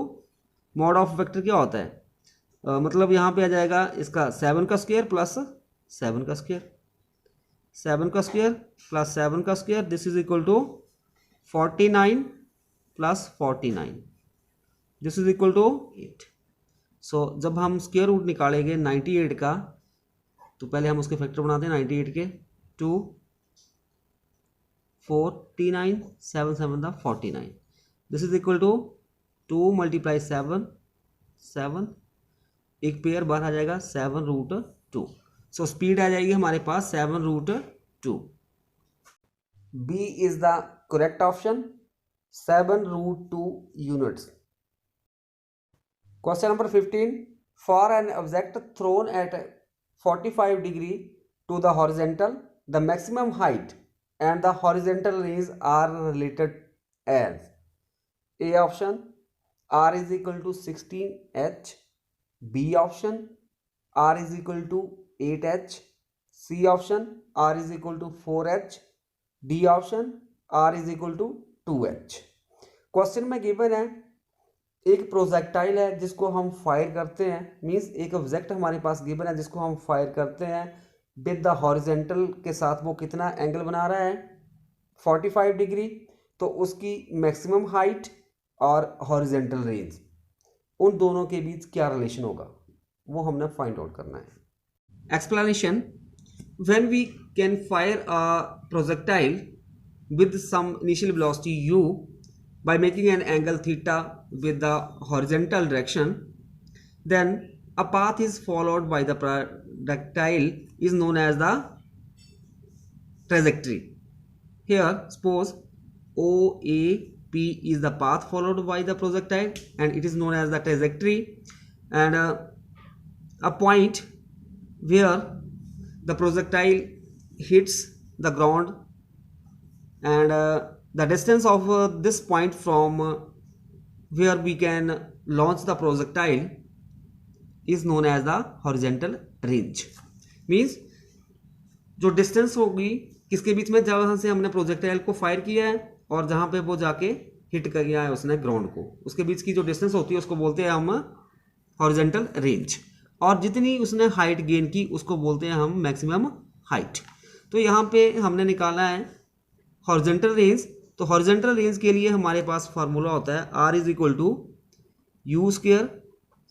mod of vector क्या होता है, मतलब यहाँ पे आ जाएगा इसका 7 का स्क्वायर प्लस 7 का स्क्वायर, 7 का स्क्वायर प्लस 7 का square, this is equal to 49 plus 49, this is equal to 8। So जब हम स्क्वायर रूट निकालेंगे 98 का, तो पहले हम उसके फैक्टर बनाते हैं 98 के, 2 49 7 7 49, this is equal to 2 multiply 7 7, एक पेयर बाहर आ जाएगा 7√2। सो स्पीड आ जाएगी हमारे पास 7√2। B is the correct option, 7√2 units. Question number 15, for an object thrown at 45 degree to the horizontal, the maximum height and the horizontal range are related as. A option r is equal to 16h, B option r is equal to 8h, C option r is equal to 4h, D option r is equal to 2h। Question में given है एक projectile है जिसको हम fire करते हैं, means एक object हमारे पास गिवन है जिसको हम फायर करते हैं विद द हॉरिजेंटल के साथ, वो कितना एंगल बना रहा है 45 डिग्री, तो उसकी मैक्सिमम हाइट और हॉरिजेंटल रेंज, उन दोनों के बीच क्या रिलेशन होगा वो हमने फाइंड आउट करना है। Explanation, when we can fire a projectile with some initial velocity u by making an angle theta with the horizontal direction, then a path is followed by the projectile is known as the trajectory. Here suppose OAP is the path followed by the projectile and it is known as the trajectory, and a point where the projectile hits the ground, and the distance of this point from where we can launch the projectile is known as the horizontal range। means जो distance होगी किसके बीच में, जहाँ से हमने projectile को fire किया है और जहाँ पे वो जाके हिट कर गया है उसने ग्राउंड को, उसके बीच की जो डिस्टेंस होती है उसको बोलते हैं हम हॉरिजॉन्टल रेंज, और जितनी उसने हाइट गेन की उसको बोलते हैं हम मैक्सिमम हाइट। तो यहाँ पे हमने निकाला है हॉरिजॉन्टल रेंज, तो हॉरिजॉन्टल रेंज के लिए हमारे पास फार्मूला होता है r is equal to u square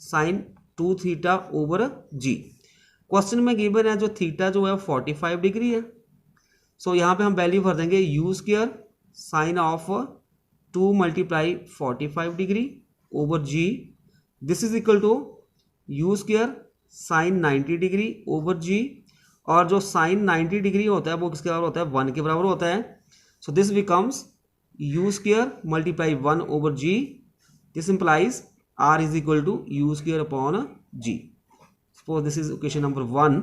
sine 2 theta over g। Question में गिवन है जो थीटा जो है 45 डिग्री है, सो यहाँ पे हम वैल्यू भर देंगे u square sine of 2 multiply 45 degree over g, this is equal to u square sine 90 degree over g, और जो साइन 90 डिग्री होता है वो किसके बराबर होता है 1 के बराबर होता है। So this becomes u square multiply 1 over g, this implies r is equal to u square upon g। Suppose this is equation number 1।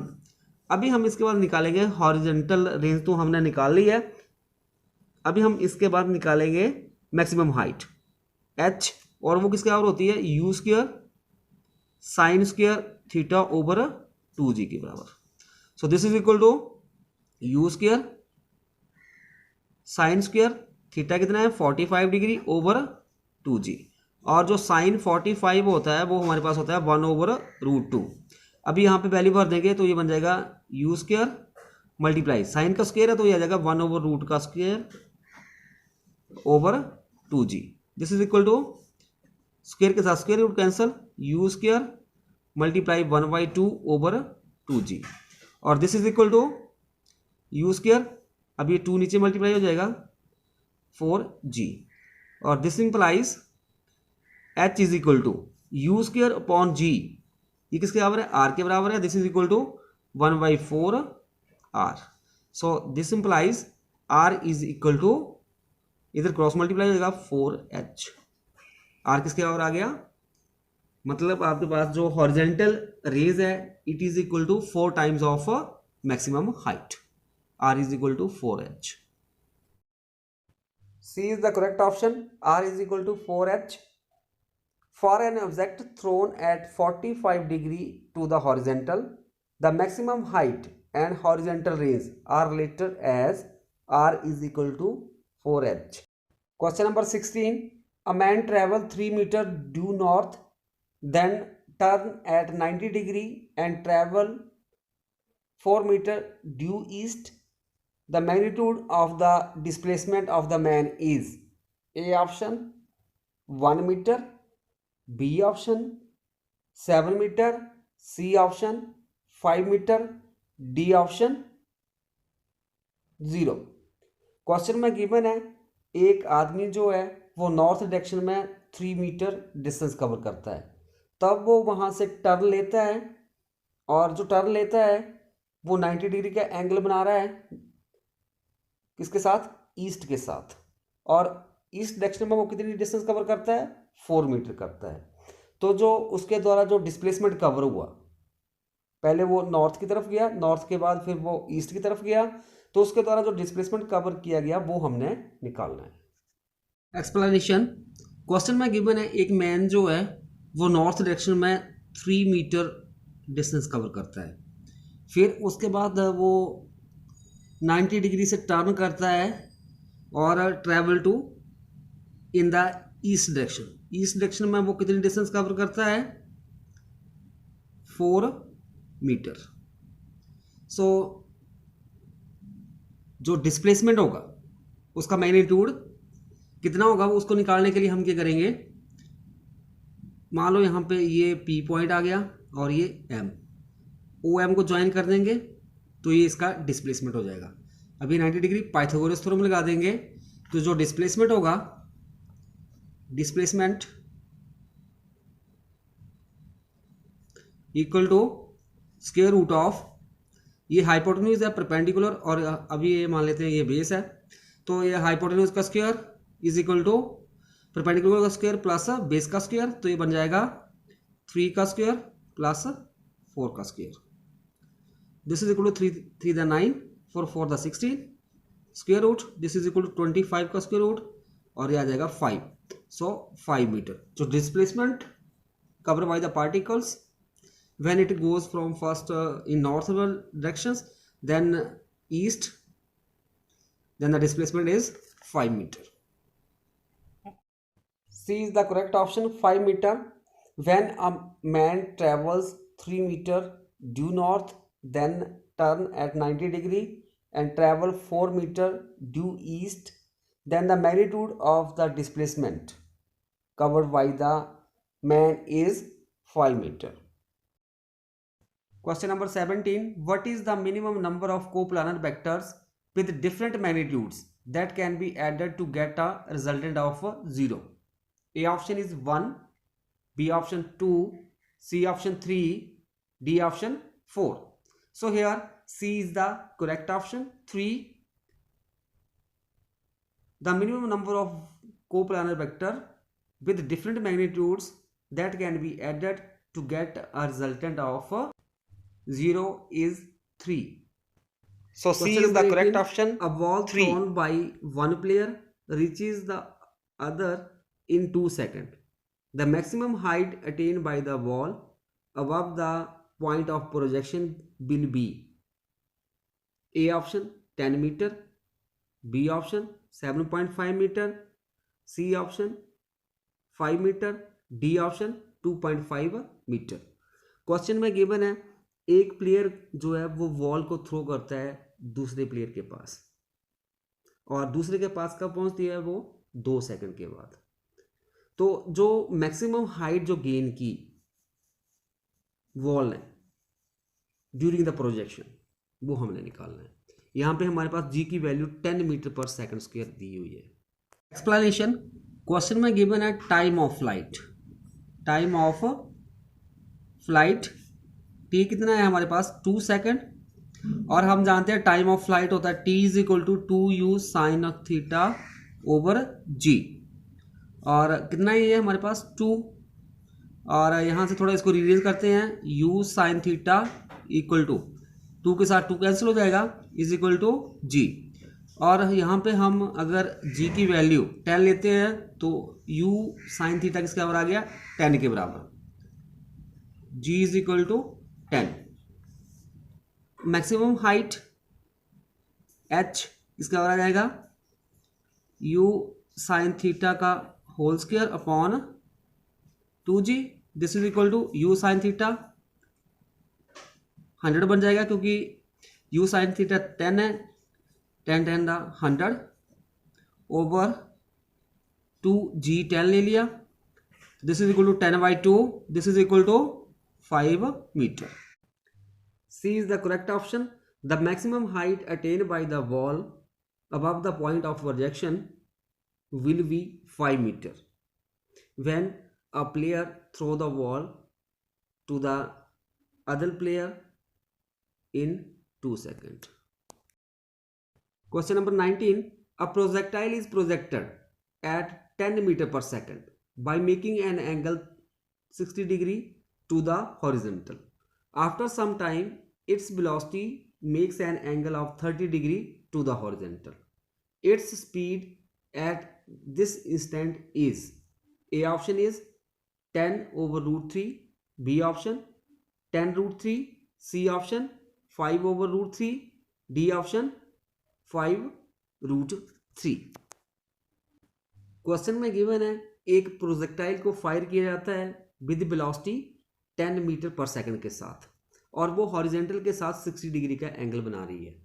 अभी हम इसके बाद निकालेंगे हॉरिजॉन्टल रेंज, तो हमने निकाल ली है, अभी हम इसके बाद निकालेंगे मैक्सिमम हाइट h, और वो किसके बराबर होती है u square sine square theta over 2g के बराबर। So this is equal to u square sine square theta कितना है 45 डिग्री ओवर 2g, और जो साइन 45 होता है वो हमारे पास होता है 1/√2। अभी यहाँ पे वैल्यू भर देंगे तो ये बन जाएगा यू स्क्वायर मल्टीप्लाई साइन का स्क्वायर है तो ये आ जाएगा 1/√2 का square over 2g, this is equal to square के साथ square root cancel, u square multiply 1/2 over 2g, और this is equal to u square, अब ये 2 नीचे मल्टीप्लाई हो जाएगा 4g, और this implies h is equal to u square upon g, ये किसके बराबर है, आर के बराबर है। This is equal to 1/4 R. So this implies R is equal to, इधर क्रॉस मल्टीप्लाई हो जाएगा 4h। आर किसके बराबर आ गया, मतलब आपके पास जो हॉरिजेंटल रेज है it is equal to 4 times of maximum height. R is equal to 4h। C is the correct option. R is equal to 4h. For an object thrown at 45 degree to the horizontal, the maximum height and horizontal range are related as R is equal to 4h. Question number 16. A man travel 3 meter due north, then turn at 90 degree and travel 4 meter due east. The magnitude of the displacement of the man is A option 1 meter, B option 7 meter, C option 5 meter, D option 0। Question में given है एक आदमी जो है वो north direction में 3 metre distance cover करता है, तब वो वहाँ से टर्न लेता है और जो टर्न लेता है वो 90 डिग्री का एंगल बना रहा है किसके साथ, ईस्ट के साथ, और ईस्ट डायरेक्शन में वो कितनी डिस्टेंस कवर करता है, 4 मीटर करता है। तो जो उसके द्वारा जो डिस्प्लेसमेंट कवर हुआ, पहले वो नॉर्थ की तरफ गया, नॉर्थ के बाद फिर वो ईस्ट की तरफ गया, तो उसके द्वारा जो डिस्प्लेसमेंट कवर किया गया वो हमने निकालना है। एक्सप्लेनेशन, क्वेश्चन में गिवन है एक मैन जो है वो नॉर्थ डायरेक्शन में 3 मीटर डिस्टेंस कवर करता है, फिर उसके बाद वो 90 डिग्री से टर्न करता है और travel two in the east direction. East direction में वो कितनी डिस्टेंस कवर करता है, 4 मीटर। सो जो डिस्प्लेसमेंट होगा उसका मैग्नीट्यूड कितना होगा वो उसको निकालने के लिए हम क्या करेंगे, मान लो यहाँ पे ये P पॉइंट आ गया और ये M, OM को ज्वाइन कर देंगे तो ये इसका डिस्प्लेसमेंट हो जाएगा। अभी 90 डिग्री पाइथागोरस थ्योरम लगा देंगे तो जो डिस्प्लेसमेंट होगा, displacement equal to square root of, ये हाइपोटेन्यूज है परपेंडिकुलर और अभी ये मान लेते हैं ये बेस है, तो ये हाइपोटेन्यूज का square is equal to perpendicular का स्क्वायर प्लस बेस का स्क्वायर, तो ये बन जाएगा 3 का स्क्वायर प्लस 4 का square. This is equal to 3 द 9, 4 द 16 square root, this is equal to 25 का स्क्वायर रूट और ये आ जाएगा 5। So 5 meter. जो displacement cover by the particles when it goes from first in northward directions then east, then the displacement is 5 meter. C is the correct option, 5 meter. When a man travels 3 meter due north, then turn at 90 degree and travel 4 meter due east, then the magnitude of the displacement covered by the man is 5 meter. Question number 17. What is the minimum number of coplanar vectors with different magnitudes that can be added to get a resultant of 0? A option is 1, B option 2, C option 3, D option 4. So here C is the correct option, 3. The minimum number of coplanar vector with different magnitudes that can be added to get a resultant of 0 is 3. So C is the correct option. A ball thrown by one player reaches the other in 2 seconds. The maximum height attained by the ball above the point of projection will be A option 10 meter, B option 7.5 meter, C option 5 meter, D option 2.5 meter. Question में given है एक player जो है वो ball को throw करता है दूसरे प्लेयर के पास और दूसरे के पास कब पहुंचती है वो 2 सेकंड के बाद। तो जो मैक्सिमम हाइट जो गेन की वॉल ने ड्यूरिंग द प्रोजेक्शन वो हमने निकालना है। यहाँ पे हमारे पास जी की value 10 metre per second square दी हुई है। एक्सप्लेनेशन, क्वेश्चन में गिवन है time of flight, time of flight, T कितना है हमारे पास 2 सेकेंड, और हम जानते हैं टाइम ऑफ फ्लाइट होता है T is equal to 2u sine of theta over G, और कितना ये है हमारे पास 2, और यहाँ से थोड़ा इसको रिलीज करते हैं, u sine theta equal to 2 के साथ 2 कैंसिल हो जाएगा, इज इक्वल टू जी, और यहाँ पे हम अगर g की वैल्यू 10 लेते हैं तो u साइन थीटा किसके बराबर आ गया 10 के बराबर, g is equal to 10। Maximum height h इसका बराबर आ जाएगा u साइन थीटा का whole square upon 2g, this is equal to u sine theta 100 बन जाएगा, क्योंकि u साइन थीटा 10 है, 10 10 दा 100 ओवर 2g 10 ले लिया, this is equal to 10/2, this is equal to 5 meter. C is the correct option. The maximum height attained by the wall above the point of projection will be 5 meter when a player throw the wall to the other player in 2 seconds. Question number 19. A projectile is projected at 10 meter per second by making an angle 60 degree to the horizontal. After some time, its velocity makes an angle of 30 degree to the horizontal. Its speed at this instant is, A option is 10 over root 3, B option 10 root 3, C option 5 over root 3, D option 5 root 3. Question में given है एक projectile को fire किया जाता है with velocity 10 metre per second के साथ, और वो हॉरिजेंटल के साथ 60 डिग्री का एंगल बना रही है।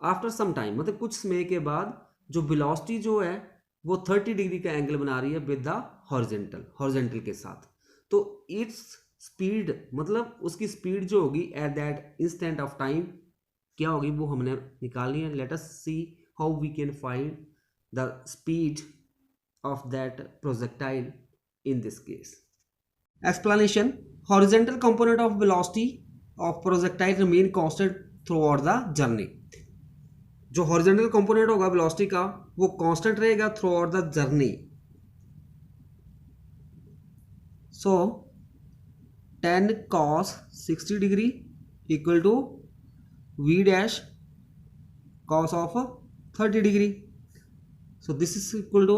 आफ्टर सम टाइम, मतलब कुछ समय के बाद जो वेलोसिटी जो है वो 30 डिग्री का एंगल बना रही है विद द हॉरिजेंटल के साथ। तो इट्स स्पीड, मतलब उसकी स्पीड जो होगी at that instant of time क्या होगी वो हमने निकालनी है। Let us see how we can find the speed of that projectile in this case. Explanation, horizontal component of velocity of projectile remain constant throughout the journey. जो horizontal component होगा velocity का वो constant रहेगा throughout the journey. So 10 cos 60 degree equal to v dash cos of 30 degree. So this is equal to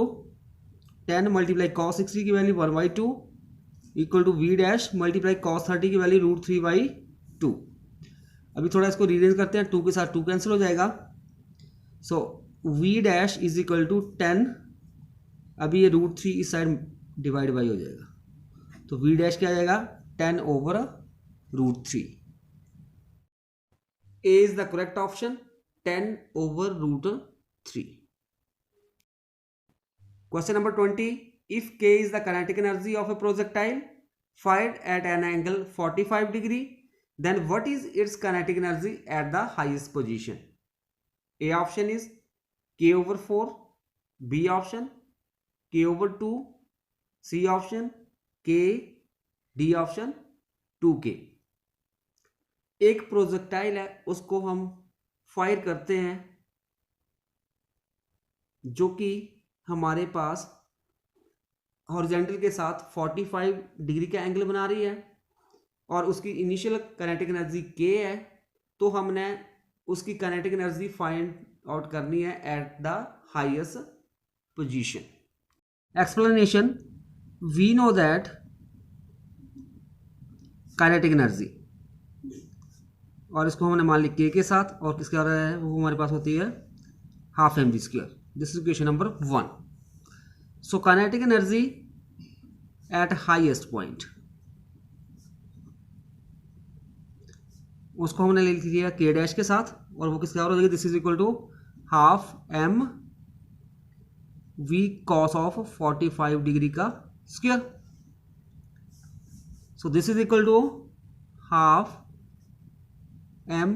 10 multiply cos 60 की value 1/2 equal to v dash multiply cos 30 की value √3/2। अभी थोड़ा इसको rearrange करते हैं, 2 के साथ 2 कैंसिल हो जाएगा। So v dash is equal to 10, अभी ये √3 इस साइड डिवाइड बाई हो जाएगा, तो v डैश क्या आ जाएगा 10 over √3। A is the correct option, 10 over √3। Question number 20. If K is the kinetic energy of a projectile fired at an angle 45 degree, then what is its kinetic energy at the highest position? A option is K over 4, B option K over 2, C option K, D option 2K। एक projectile है उसको हम fire करते हैं जो कि हमारे पास horizontal के साथ 45 डिग्री का एंगल बना रही है, और उसकी इनिशियल काइनेटिक एनर्जी K है, तो हमने उसकी काइनेटिक एनर्जी फाइंड आउट करनी है at the highest position. Explanation, we know that kinetic energy, और इसको हमने मान ली K के साथ, और किसके आ रहा है वो हमारे पास होती है half mg²। This is question number 1। So kinetic energy at highest point, उसको हमने लिख लिया K डैश के साथ, और वो किसके आ रहा है, this is equal to half mv cos of 45 degree का square. So this is equal to half m,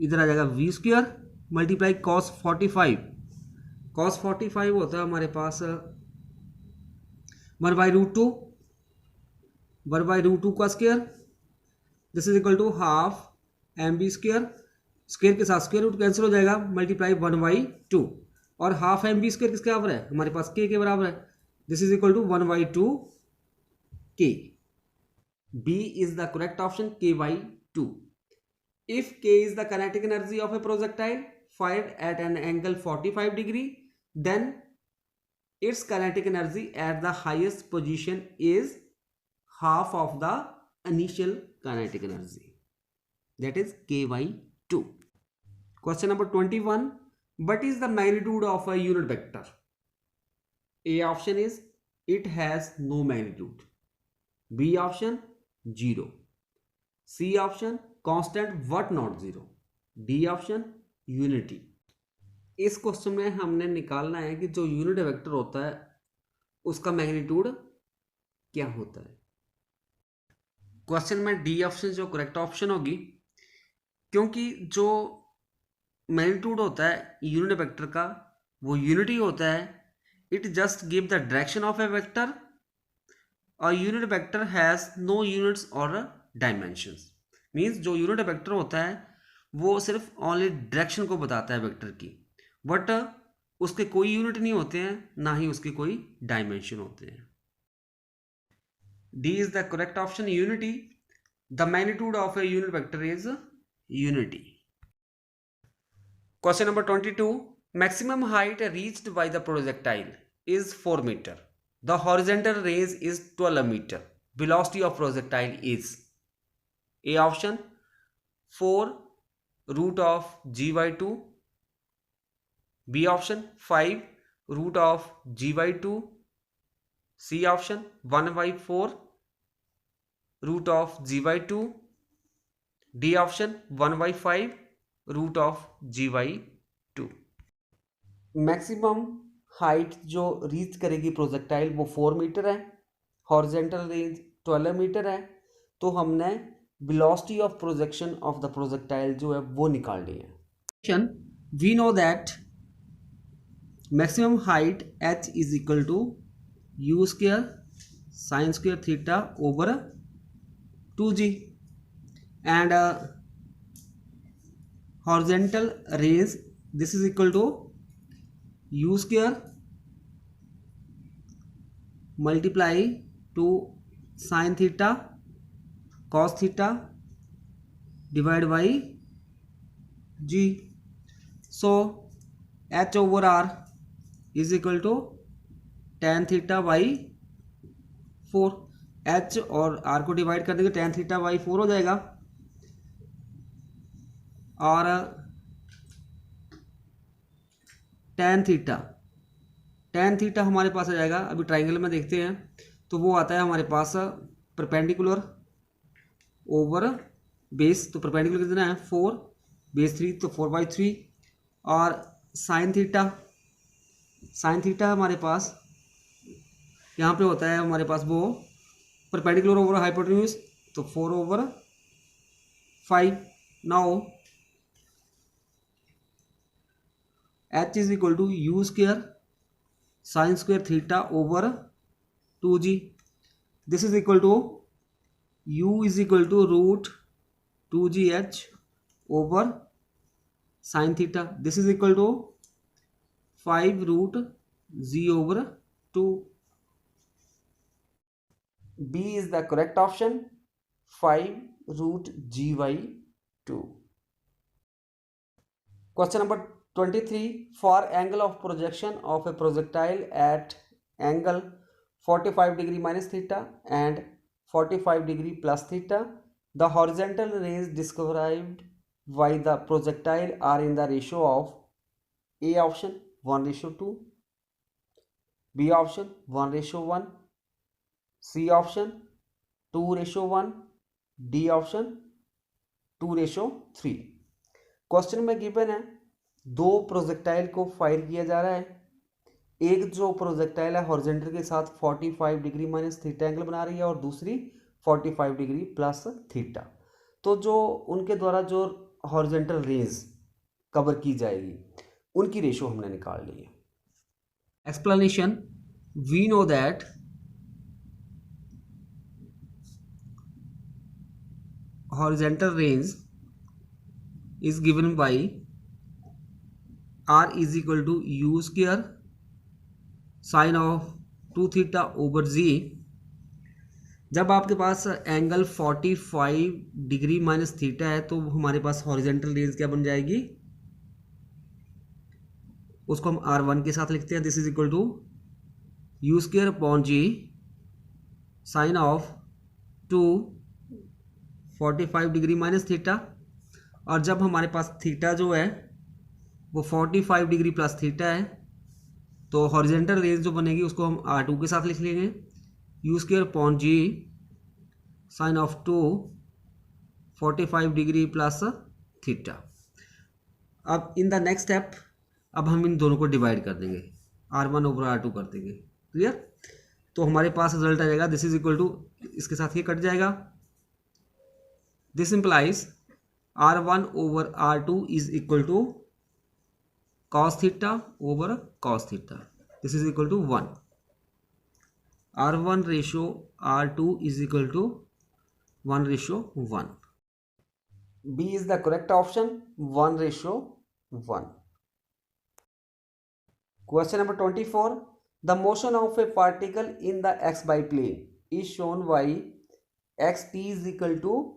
इधर आ जाएगा v square multiply cos 45। cos 45 होता है हमारे पास 1/√2 का square this is equal to half m v square, square के साथ स्क्वेयर रूट कैंसिल हो जाएगा, मल्टीप्लाई 1/2, और हाफ एम बी स्क्वेयर किसके बराबर है, हमारे पास के बराबर है, दिस इज इक्वल टू 1/2 के। B is the correct option, k/2। इफ k is the kinetic energy of a projectile fired at an angle 45 degree, then its kinetic energy at the highest position is half of the initial kinetic energy, that is k/2. Question number 21. What is the magnitude of a unit vector? A option is it has no magnitude, B option 0, C option constant what not zero, D option unity. इस question में हमने निकालना है कि जो unit vector होता है उसका मैग्नीट्यूड क्या होता है। क्वेश्चन में डी ऑप्शन जो करेक्ट ऑप्शन होगी, क्योंकि जो मैग्नीट्यूड होता है यूनिट वेक्टर का वो यूनिटी होता है। It just give the direction of A vector, और unit vector has no units और डायमेंशंस। मीन्स जो यूनिट वेक्टर होता है वो सिर्फ ओनली डायरेक्शन को बताता है वेक्टर की, बट उसके कोई यूनिट नहीं होते हैं, ना ही उसके कोई डायमेंशन होते हैं। D is the correct option, unity. The magnitude of a unit vector is unity. Question number 22. Maximum height reached by the projectile is 4 meter, the horizontal range is 12 meter, velocity of projectile is A option 4 root of g/2, B option 5 root of g/2, C option 1/4 root of g/2, D option 1/5 root of g/2। Maximum height जो reach करेगी projectile वो 4 metre है, horizontal range 12 metre है, तो हमने velocity of projection of the projectile जो है वो निकालनी है। We know that maximum height h is equal to u square sine square theta over 2g, and horizontal range this is equal to u square multiply two sine theta cos theta divide by g, so h over r is equal to tan theta by 4। h और r को divide कर देंगे, tan theta by 4 हो जाएगा, और tan theta हमारे पास आ जाएगा, अभी ट्राइंगल में देखते हैं तो वो आता है हमारे पास परपेंडिकुलर ओवर बेस, तो परपेंडिकुलर कितना है 4, बेस 3 तो 4/3, और साइन थीटा हमारे पास यहाँ पे होता है हमारे पास वो परपेंडिकुलर ओवर हाइपोटेन्यूज, तो 4/5। Now h is equal to u square sine square theta over 2g, this is equal to u is equal to root 2gh over sin theta, this is equal to 5 root g over 2। B is the correct option, 5 root g/2। Question number 23. For angle of projection of a projectile at angle 45 degree minus theta and 45 degree plus theta, the horizontal rays described by the projectile are in the ratio of A option 1/2, B option 1/1, C option 2/1, D option 2/3। Question में given है दो projectile को fire किया जा रहा है, एक जो प्रोजेक्टाइल है हॉरिजॉन्टल के साथ 45 डिग्री माइनस थीटा एंगल बना रही है और दूसरी 45 डिग्री प्लस थीटा, तो जो उनके द्वारा जो हॉरिजॉन्टल रेंज कवर की जाएगी उनकी रेशो हमने निकाल ली है। Explanation, we know that horizontal range is given by r is equal to u square sin of 2 theta over z। जब आपके पास एंगल 45 डिग्री माइनस थीटा है तो हमारे पास हॉरिजेंटल रेंज क्या बन जाएगी, उसको हम r1 के साथ लिखते हैं। This is equal to u square upon g sine of 45 degree minus theta. और जब हमारे पास थीटा जो है वो 45 डिग्री प्लस थीटा है तो हॉरिजेंटल रेंज जो बनेगी उसको हम r2 के साथ लिख लेंगे, u square upon g sine of 45 degree plus theta. अब इन द नेक्स्ट स्टेप अब हम इन दोनों को डिवाइड कर देंगे, r1 ओवर r2 कर देंगे। क्लियर? तो हमारे पास रिजल्ट आ जाएगा दिस इज इक्वल टू, इसके साथ ये कट जाएगा, this implies r1 over r2 is equal to cos theta over cos theta. This is equal to 1। r1 ratio r2 is equal to 1 ratio 1। B is the correct option, 1 ratio 1. Question number 24. The motion of a particle in the xy plane is shown by xt is equal to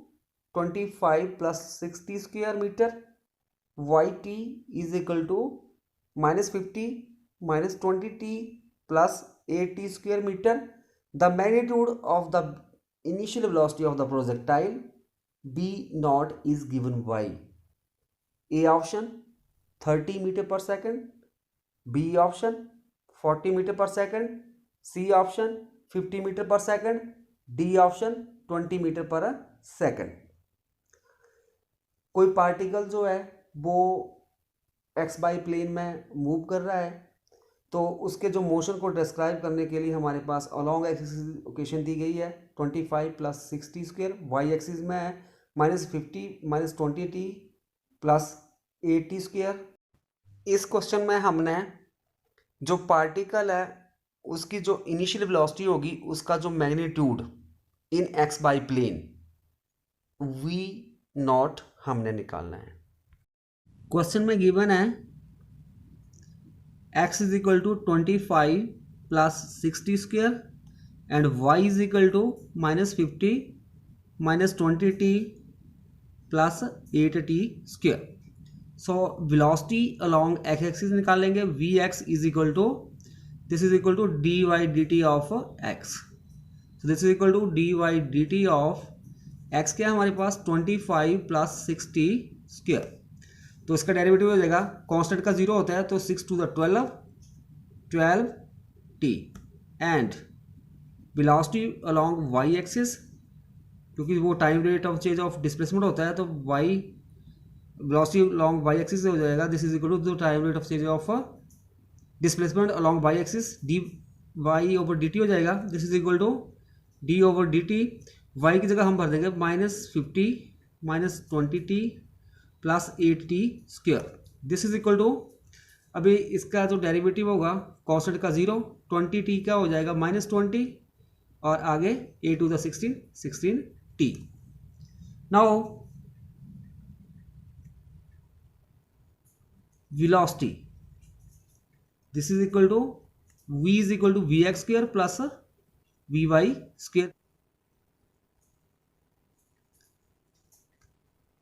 25 plus 60 square meter, yt is equal to minus 50 minus 20t plus 80 square meter. The magnitude of the initial velocity of the projectile B naught is given by A option 30 meter per second, B option 40 meter per second, C option 50 meter per second, D option 20 meter per second। कोई particle जो है वो x Y plane में move कर रहा है तो उसके जो मोशन को डिस्क्राइब करने के लिए हमारे पास अलोंग एक्सिस इक्वेशन दी गई है 25 प्लस 60 स्क्वायर, वाई एक्सिस में है -50 माइनस 20t प्लस 80 स्क्वायर। इस क्वेश्चन में हमने जो पार्टिकल है उसकी जो इनिशियल वेलोसिटी होगी उसका जो magnitude in X Y plane V naught हमने निकालना है। क्वेश्चन में गिवन है x is equal to 25 plus 60 square and y is equal to -50 minus 20t plus 8t square. So velocity along X axis निकालेंगे, V X is equal to this is equal to D Y D T of X. So this is equal to D Y D T of X क्या है हमारे पास 25 plus 60 square. तो इसका derivative हो जाएगा, constant का 0 होता है तो 6 to the 12t and velocity along Y axis क्योंकि वो time rate of change of displacement होता है तो y velocity along Y axis हो जाएगा this is equal to the time rate of change of displacement along Y axis D y over d t हो जाएगा। This is equal to d over d t, y की जगह हम भर देंगे -50 minus 20t plus 8t square. This is equal to, अभी इसका जो डेरिवेटिव होगा कॉन्स्टेंट का 0, 20t क्या हो जाएगा -20 और आगे a to the 16t। Now velocity this is equal to v is equal to V X square plus V Y square.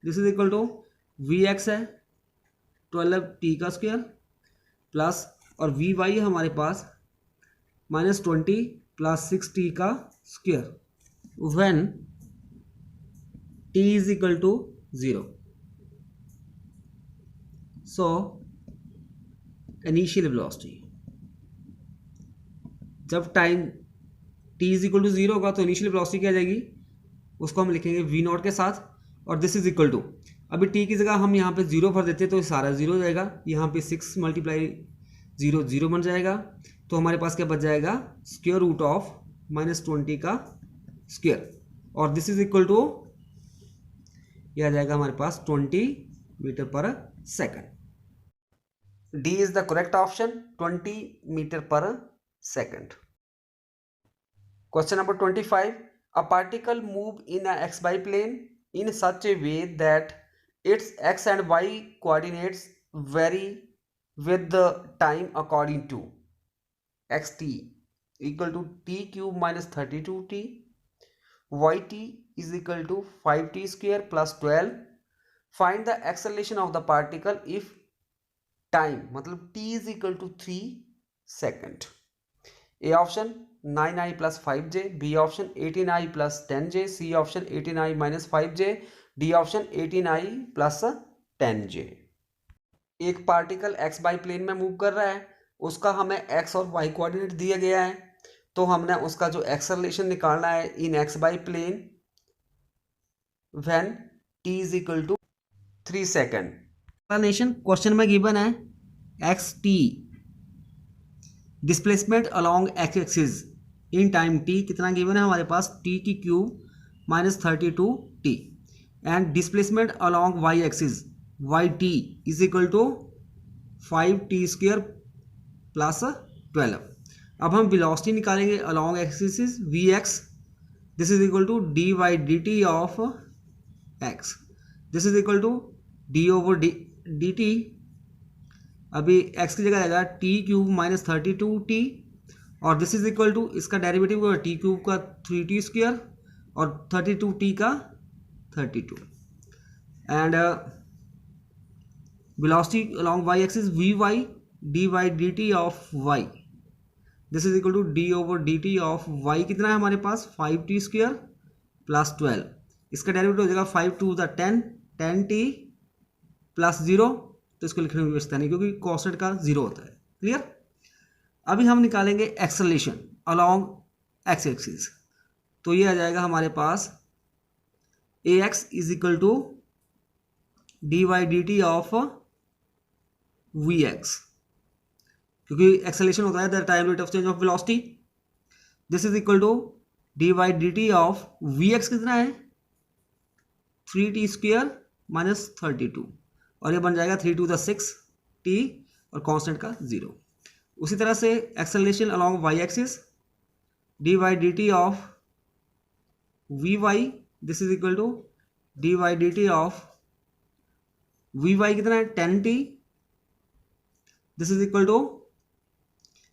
This is equal to V X है 12t का square plus और V Y है हमारे पास -20 plus 6t का square when t is equal to 0। So initial velocity जब time t is equal to 0 होगा तो इनिशियल वेलोसिटी क्या आ जाएगी, उसको हम लिखेंगे v नॉट के साथ और दिस इज इक्वल टू, अभी t की जगह हम यहाँ पे 0 भर देते तो सारा 0 हो जाएगा, यहाँ पे 6 मल्टीप्लाई 0 0 बन जाएगा तो हमारे पास क्या बच जाएगा स्क्वायर रूट ऑफ -20 का स्क्वायर और दिस इज इक्वल टू ये आ जाएगा हमारे पास 20 meter per second. D is the correct option 20 meter per second. Question number 25, a particle move in a X Y plane in such a way that its x and y coordinates vary with the time according to xt equal to t cube minus 32t, yt is equal to 5t square plus 12. Find the acceleration of the particle if time मतलब t is equal to 3 second. A option 9i plus 5j, B option 18i plus 10j, C option 18i minus 5j, D option 18i plus 10j. एक particle x y plane में move कर रहा है, उसका हमें x और y coordinate दिया गया है, तो हमने उसका जो एक्सेलरेशन निकालना है in x y plane when t is equal to 3 second. Explanation question में गिवन है x t displacement along x axis in time t कितना गिवन है हमारे पास टी की cube minus 32t and displacement along y axis y t is equal to 5t square plus 12. अब हम velocity निकालेंगे along axis v x, this is equal to D Y D T of x, this is equal to d over d t. अभी x की जगह आएगा T cube minus 32t और this is equal to इसका derivative होगा t cube का 3t square और 32t का 32 and velocity along y axis v y d Y D T of y, this is equal to d over d T of y कितना है हमारे पास 5t square plus 12. इसका derivative हो जाएगा 5 to the 10t plus 0, तो इसको लिखने में व्यवस्था नहीं क्योंकि कॉन्स्टेंट का 0 होता है. क्लियर. अभी हम निकालेंगे एक्सेलरेशन अलोंग एक्स एक्सिस, तो ये आ जाएगा हमारे पास A X is equal to D Y D T of V X, क्योंकि एक्सेलरेशन होता है the time rate of change of velocity. This is equal to D Y D T of V X कितना है 3t square minus 32 और ये बन जाएगा 3 to the 6t और कांस्टेंट का 0. उसी तरह से acceleration along Y axis D Y D T of V Y, this is equal to D Y D T of V Y कितना है 10t, this is equal to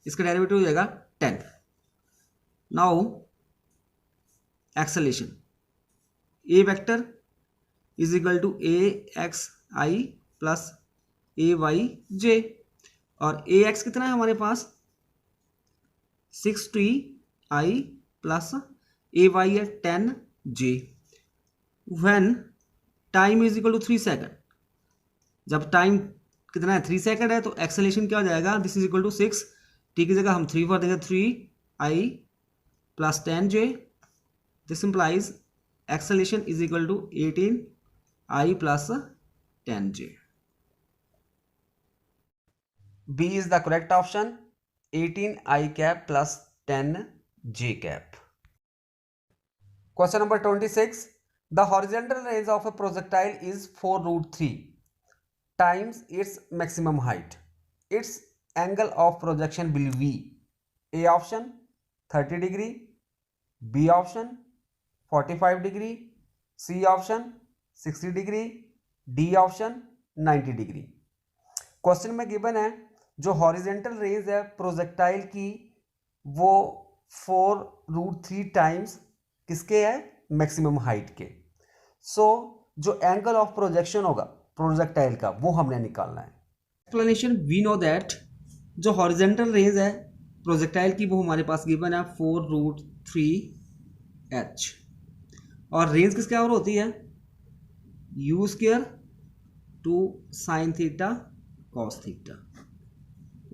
इसका derivative हो जाएगा 10. Now acceleration A vector is equal to A X I plus A Y J और A x कितना है हमारे पास 6t आई plus ए y है 10j when time is equal to 3 second. जब time कितना है 3 सेकेंड है तो एक्सेलरेशन क्या हो जाएगा this is equal to 6 t की जगह हम 3 भर देंगे 3i plus 10j, this implies acceleration is equal to 18i plus 10j. B is the correct option, 18i cap plus 10j cap. Question number 26. The horizontal range of a projectile is 4 root 3 times its maximum height. Its angle of projection will be A option 30 degree, B option 45 degree, C option 60 degree, D option 90 degree. Question में given है जो horizontal range है projectile की वो 4 root 3 times किसके है maximum height के. सो जो एंगल ऑफ प्रोजेक्शन होगा प्रोजेक्टाइल का वो हमने निकालना है. एक्सप्लेनेशन वी नो दैट जो हॉरिजेंटल रेंज है प्रोजेक्टाइल की वो हमारे पास गिवन है 4 रूट 3 h और रेंज किसके और होती है u square two sine theta cos theta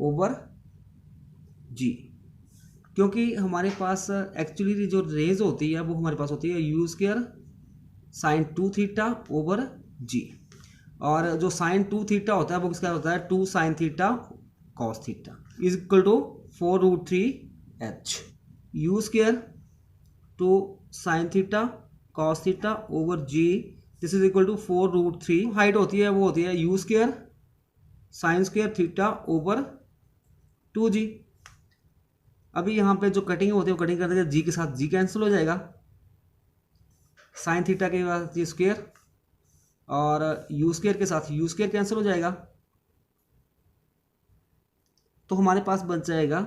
over g, क्योंकि हमारे पास एक्चुअली जो रेंज होती है वो हमारे पास होती है u square sine 2 theta over g और जो साइन 2 थीटा होता है वो किसका होता है 2 sine theta cos theta is equal to 4 root 3 h. u square two sine theta cos theta over g, this is equal to 4 root 3. Height होती है वो होती है u square sine square theta over 2g. अभी यहाँ पे जो cutting होती है वो कटिंग करते हैं g के साथ g कैंसिल हो जाएगा साइन थीटा के बाद ये स्क्वायर और यू स्क्वायर के साथ यू स्क्वायर कैंसिल हो जाएगा, तो हमारे पास बच जाएगा,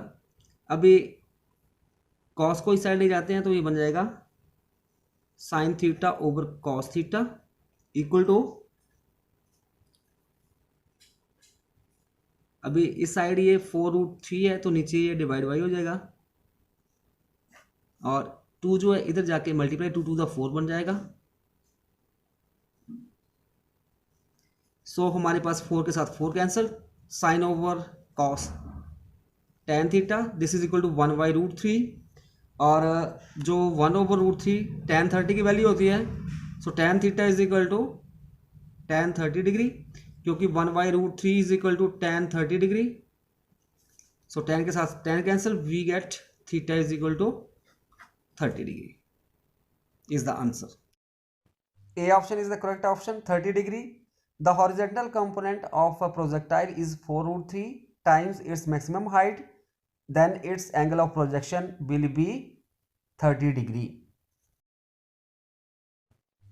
अभी कॉस को इस साइड ले जाते हैं तो ये बन जाएगा sine theta over cos theta equal to, अभी इस साइड ये 4√3 है तो नीचे ये डिवाइड बाई हो जाएगा और 2 जो है इधर जाके मल्टीप्लाई 2 टू द 4 बन जाएगा। सो हमारे पास 4 के साथ 4 cancel, sine over cos tan theta this is equal to 1/√3 और जो 1/√3 tan 30 की वैल्यू होती है, so tan theta is equal to tan 30 degree, क्योंकि 1/√3 is equal to tan 30 degree, so tan के साथ tan cancel, we get theta is equal to 30 degree is the answer. A option is the correct option, 30 degree. The horizontal component of a projectile is 4√3 times its maximum height, then its angle of projection will be 30 degree.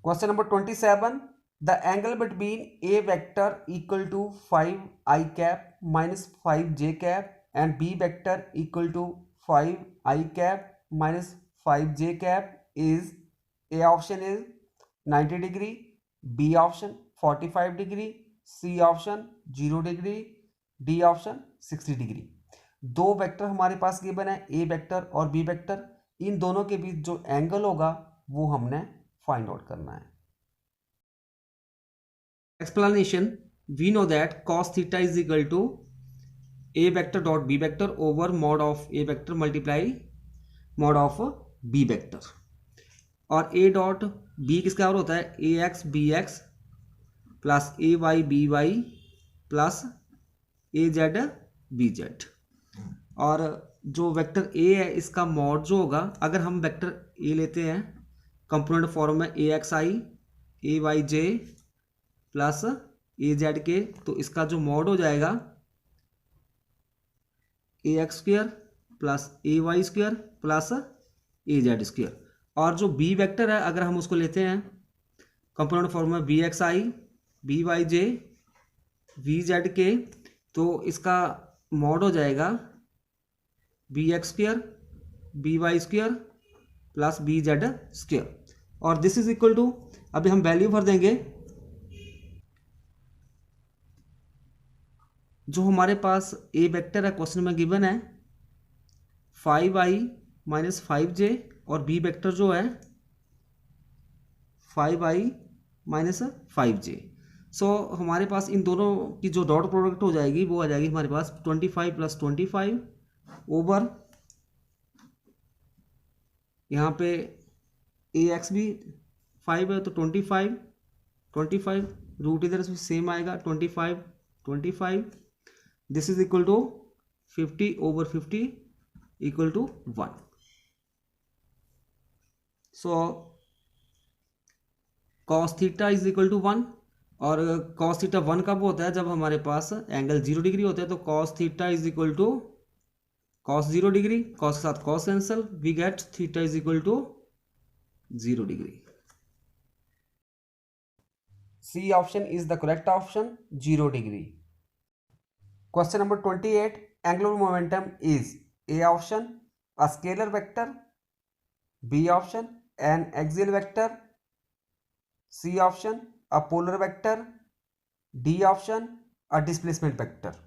Question number 27. The angle between A vector equal to 5i cap minus 5j cap and B vector equal to 5i cap minus 5j cap is, A option is 90 degree, B option 45 degree, C option 0 degree, D option 60 degree. दो vector हमारे पास given है, a vector और B vector, इन दोनों के बीच जो angle होगा वो हमने फाइंड आउट करना है। Explanation, we know that cos theta is equal to A vector dot B vector over mod of A vector multiply mod of B vector, और ए डॉट बी किसका और होता है, A x B x plus A y B y plus A z B z, और जो vector A है इसका mod जो होगा, अगर हम वेक्टर ए लेते हैं कंपोनेंट फॉर्म में ए एक्स आई ए वाई जे प्लस ए जेड के, तो इसका जो मॉड हो जाएगा ए एक्स स्क्वायर प्लस ए वाई स्क्वायर प्लस ए जेड स्क्वायर, और जो बी वेक्टर है अगर हम उसको लेते हैं कंपोनेंट फॉर्म में बी एक्स आई B Y j B z के, तो इसका मॉड हो जाएगा B x square B y square plus B z square, और दिस इज इक्वल टू, अभी हम वैल्यू भर देंगे, जो हमारे पास ए वेक्टर है क्वेश्चन में गिवन है 5i माइनस 5j, और बी वेक्टर जो है 5i माइनस 5j। सो हमारे पास इन दोनों की जो डॉट प्रोडक्ट हो जाएगी वो आ जाएगी हमारे पास 25 प्लस 25 ओवर, यहाँ पे ए एक्स भी 5 है तो 25 रूट इधर से सेम आएगा 25 this is equal to 50 over 50 equal to 1। So cos theta is equal to 1, और कॉस थीटा 1 कब होता है, जब हमारे पास एंगल 0 डिग्री होता है, तो cos theta is equal to cos 0 degree, cos के साथ cos cancel, we get theta is equal to 0 degree. C option is the correct option, 0 degree. Question number 28. Angular momentum is, A option a scalar vector, B option an axial vector, C option a polar vector, D option a displacement vector.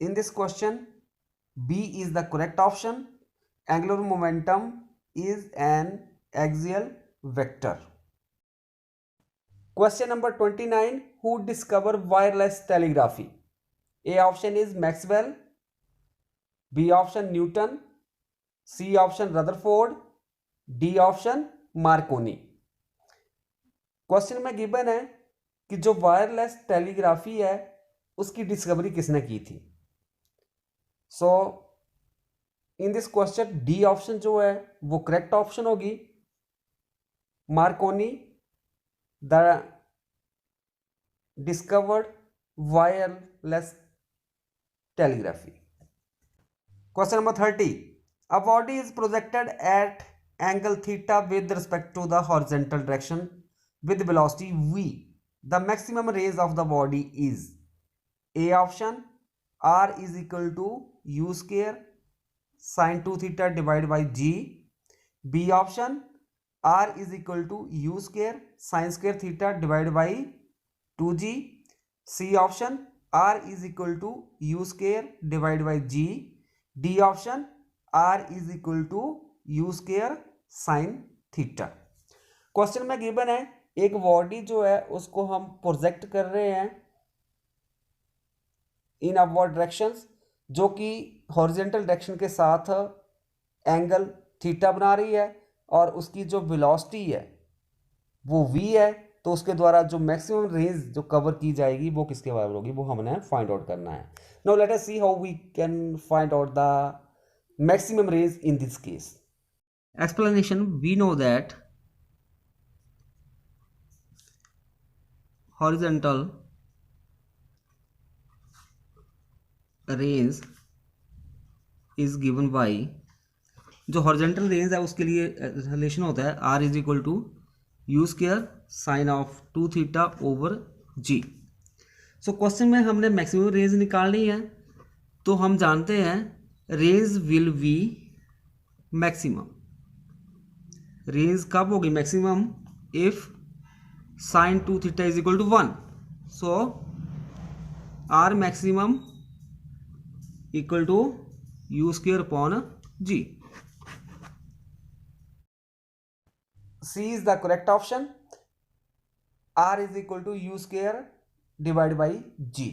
In this question, B is the correct option. Angular momentum is an axial vector. Question number 29. Who discovered wireless telegraphy? A option is Maxwell, B option Newton, C option Rutherford, D option Marconi. Question में given है कि जो wireless telegraphy है उसकी discovery किसने की थी। So in this question D option जो है वो करेक्ट ऑप्शन होगी, Marconi the discovered wireless telegraphy. Question number 30. A body is projected at angle theta with respect to the horizontal direction with velocity v, the maximum raise of the body is A option r is equal to u square sin 2 theta divided by g, B option r is equal to u square sin square theta divided by 2g, C option r is equal to u square divided by g, D option r is equal to u square sin theta। Question में given है एक body जो है उसको हम project कर रहे हैं इन अपवर्ड डायरेक्शंस, जो कि हॉरिजॉन्टल डायरेक्शन के साथ एंगल थीटा बना रही है और उसकी जो वेलोसिटी है वो v है, तो उसके द्वारा जो मैक्सिमम रेंज जो कवर की जाएगी वो किसके बराबर होगी, वो हमने फाइंड आउट करना है। Now let us see how we can find out the maximum range in this case. Explanation, we know that horizontal range is given by, जो हॉरिजॉन्टल रेंज है उसके लिए रिलेशन होता है r is equal to u square sine of 2 theta over g। So question में हमने maximum range निकालनी है, तो हम जानते हैं range will be maximum. Range कब होगी maximum, if sine 2 theta is equal to 1, so r maximum equal to u square upon g। C is the correct option, r is equal to u square divided by g।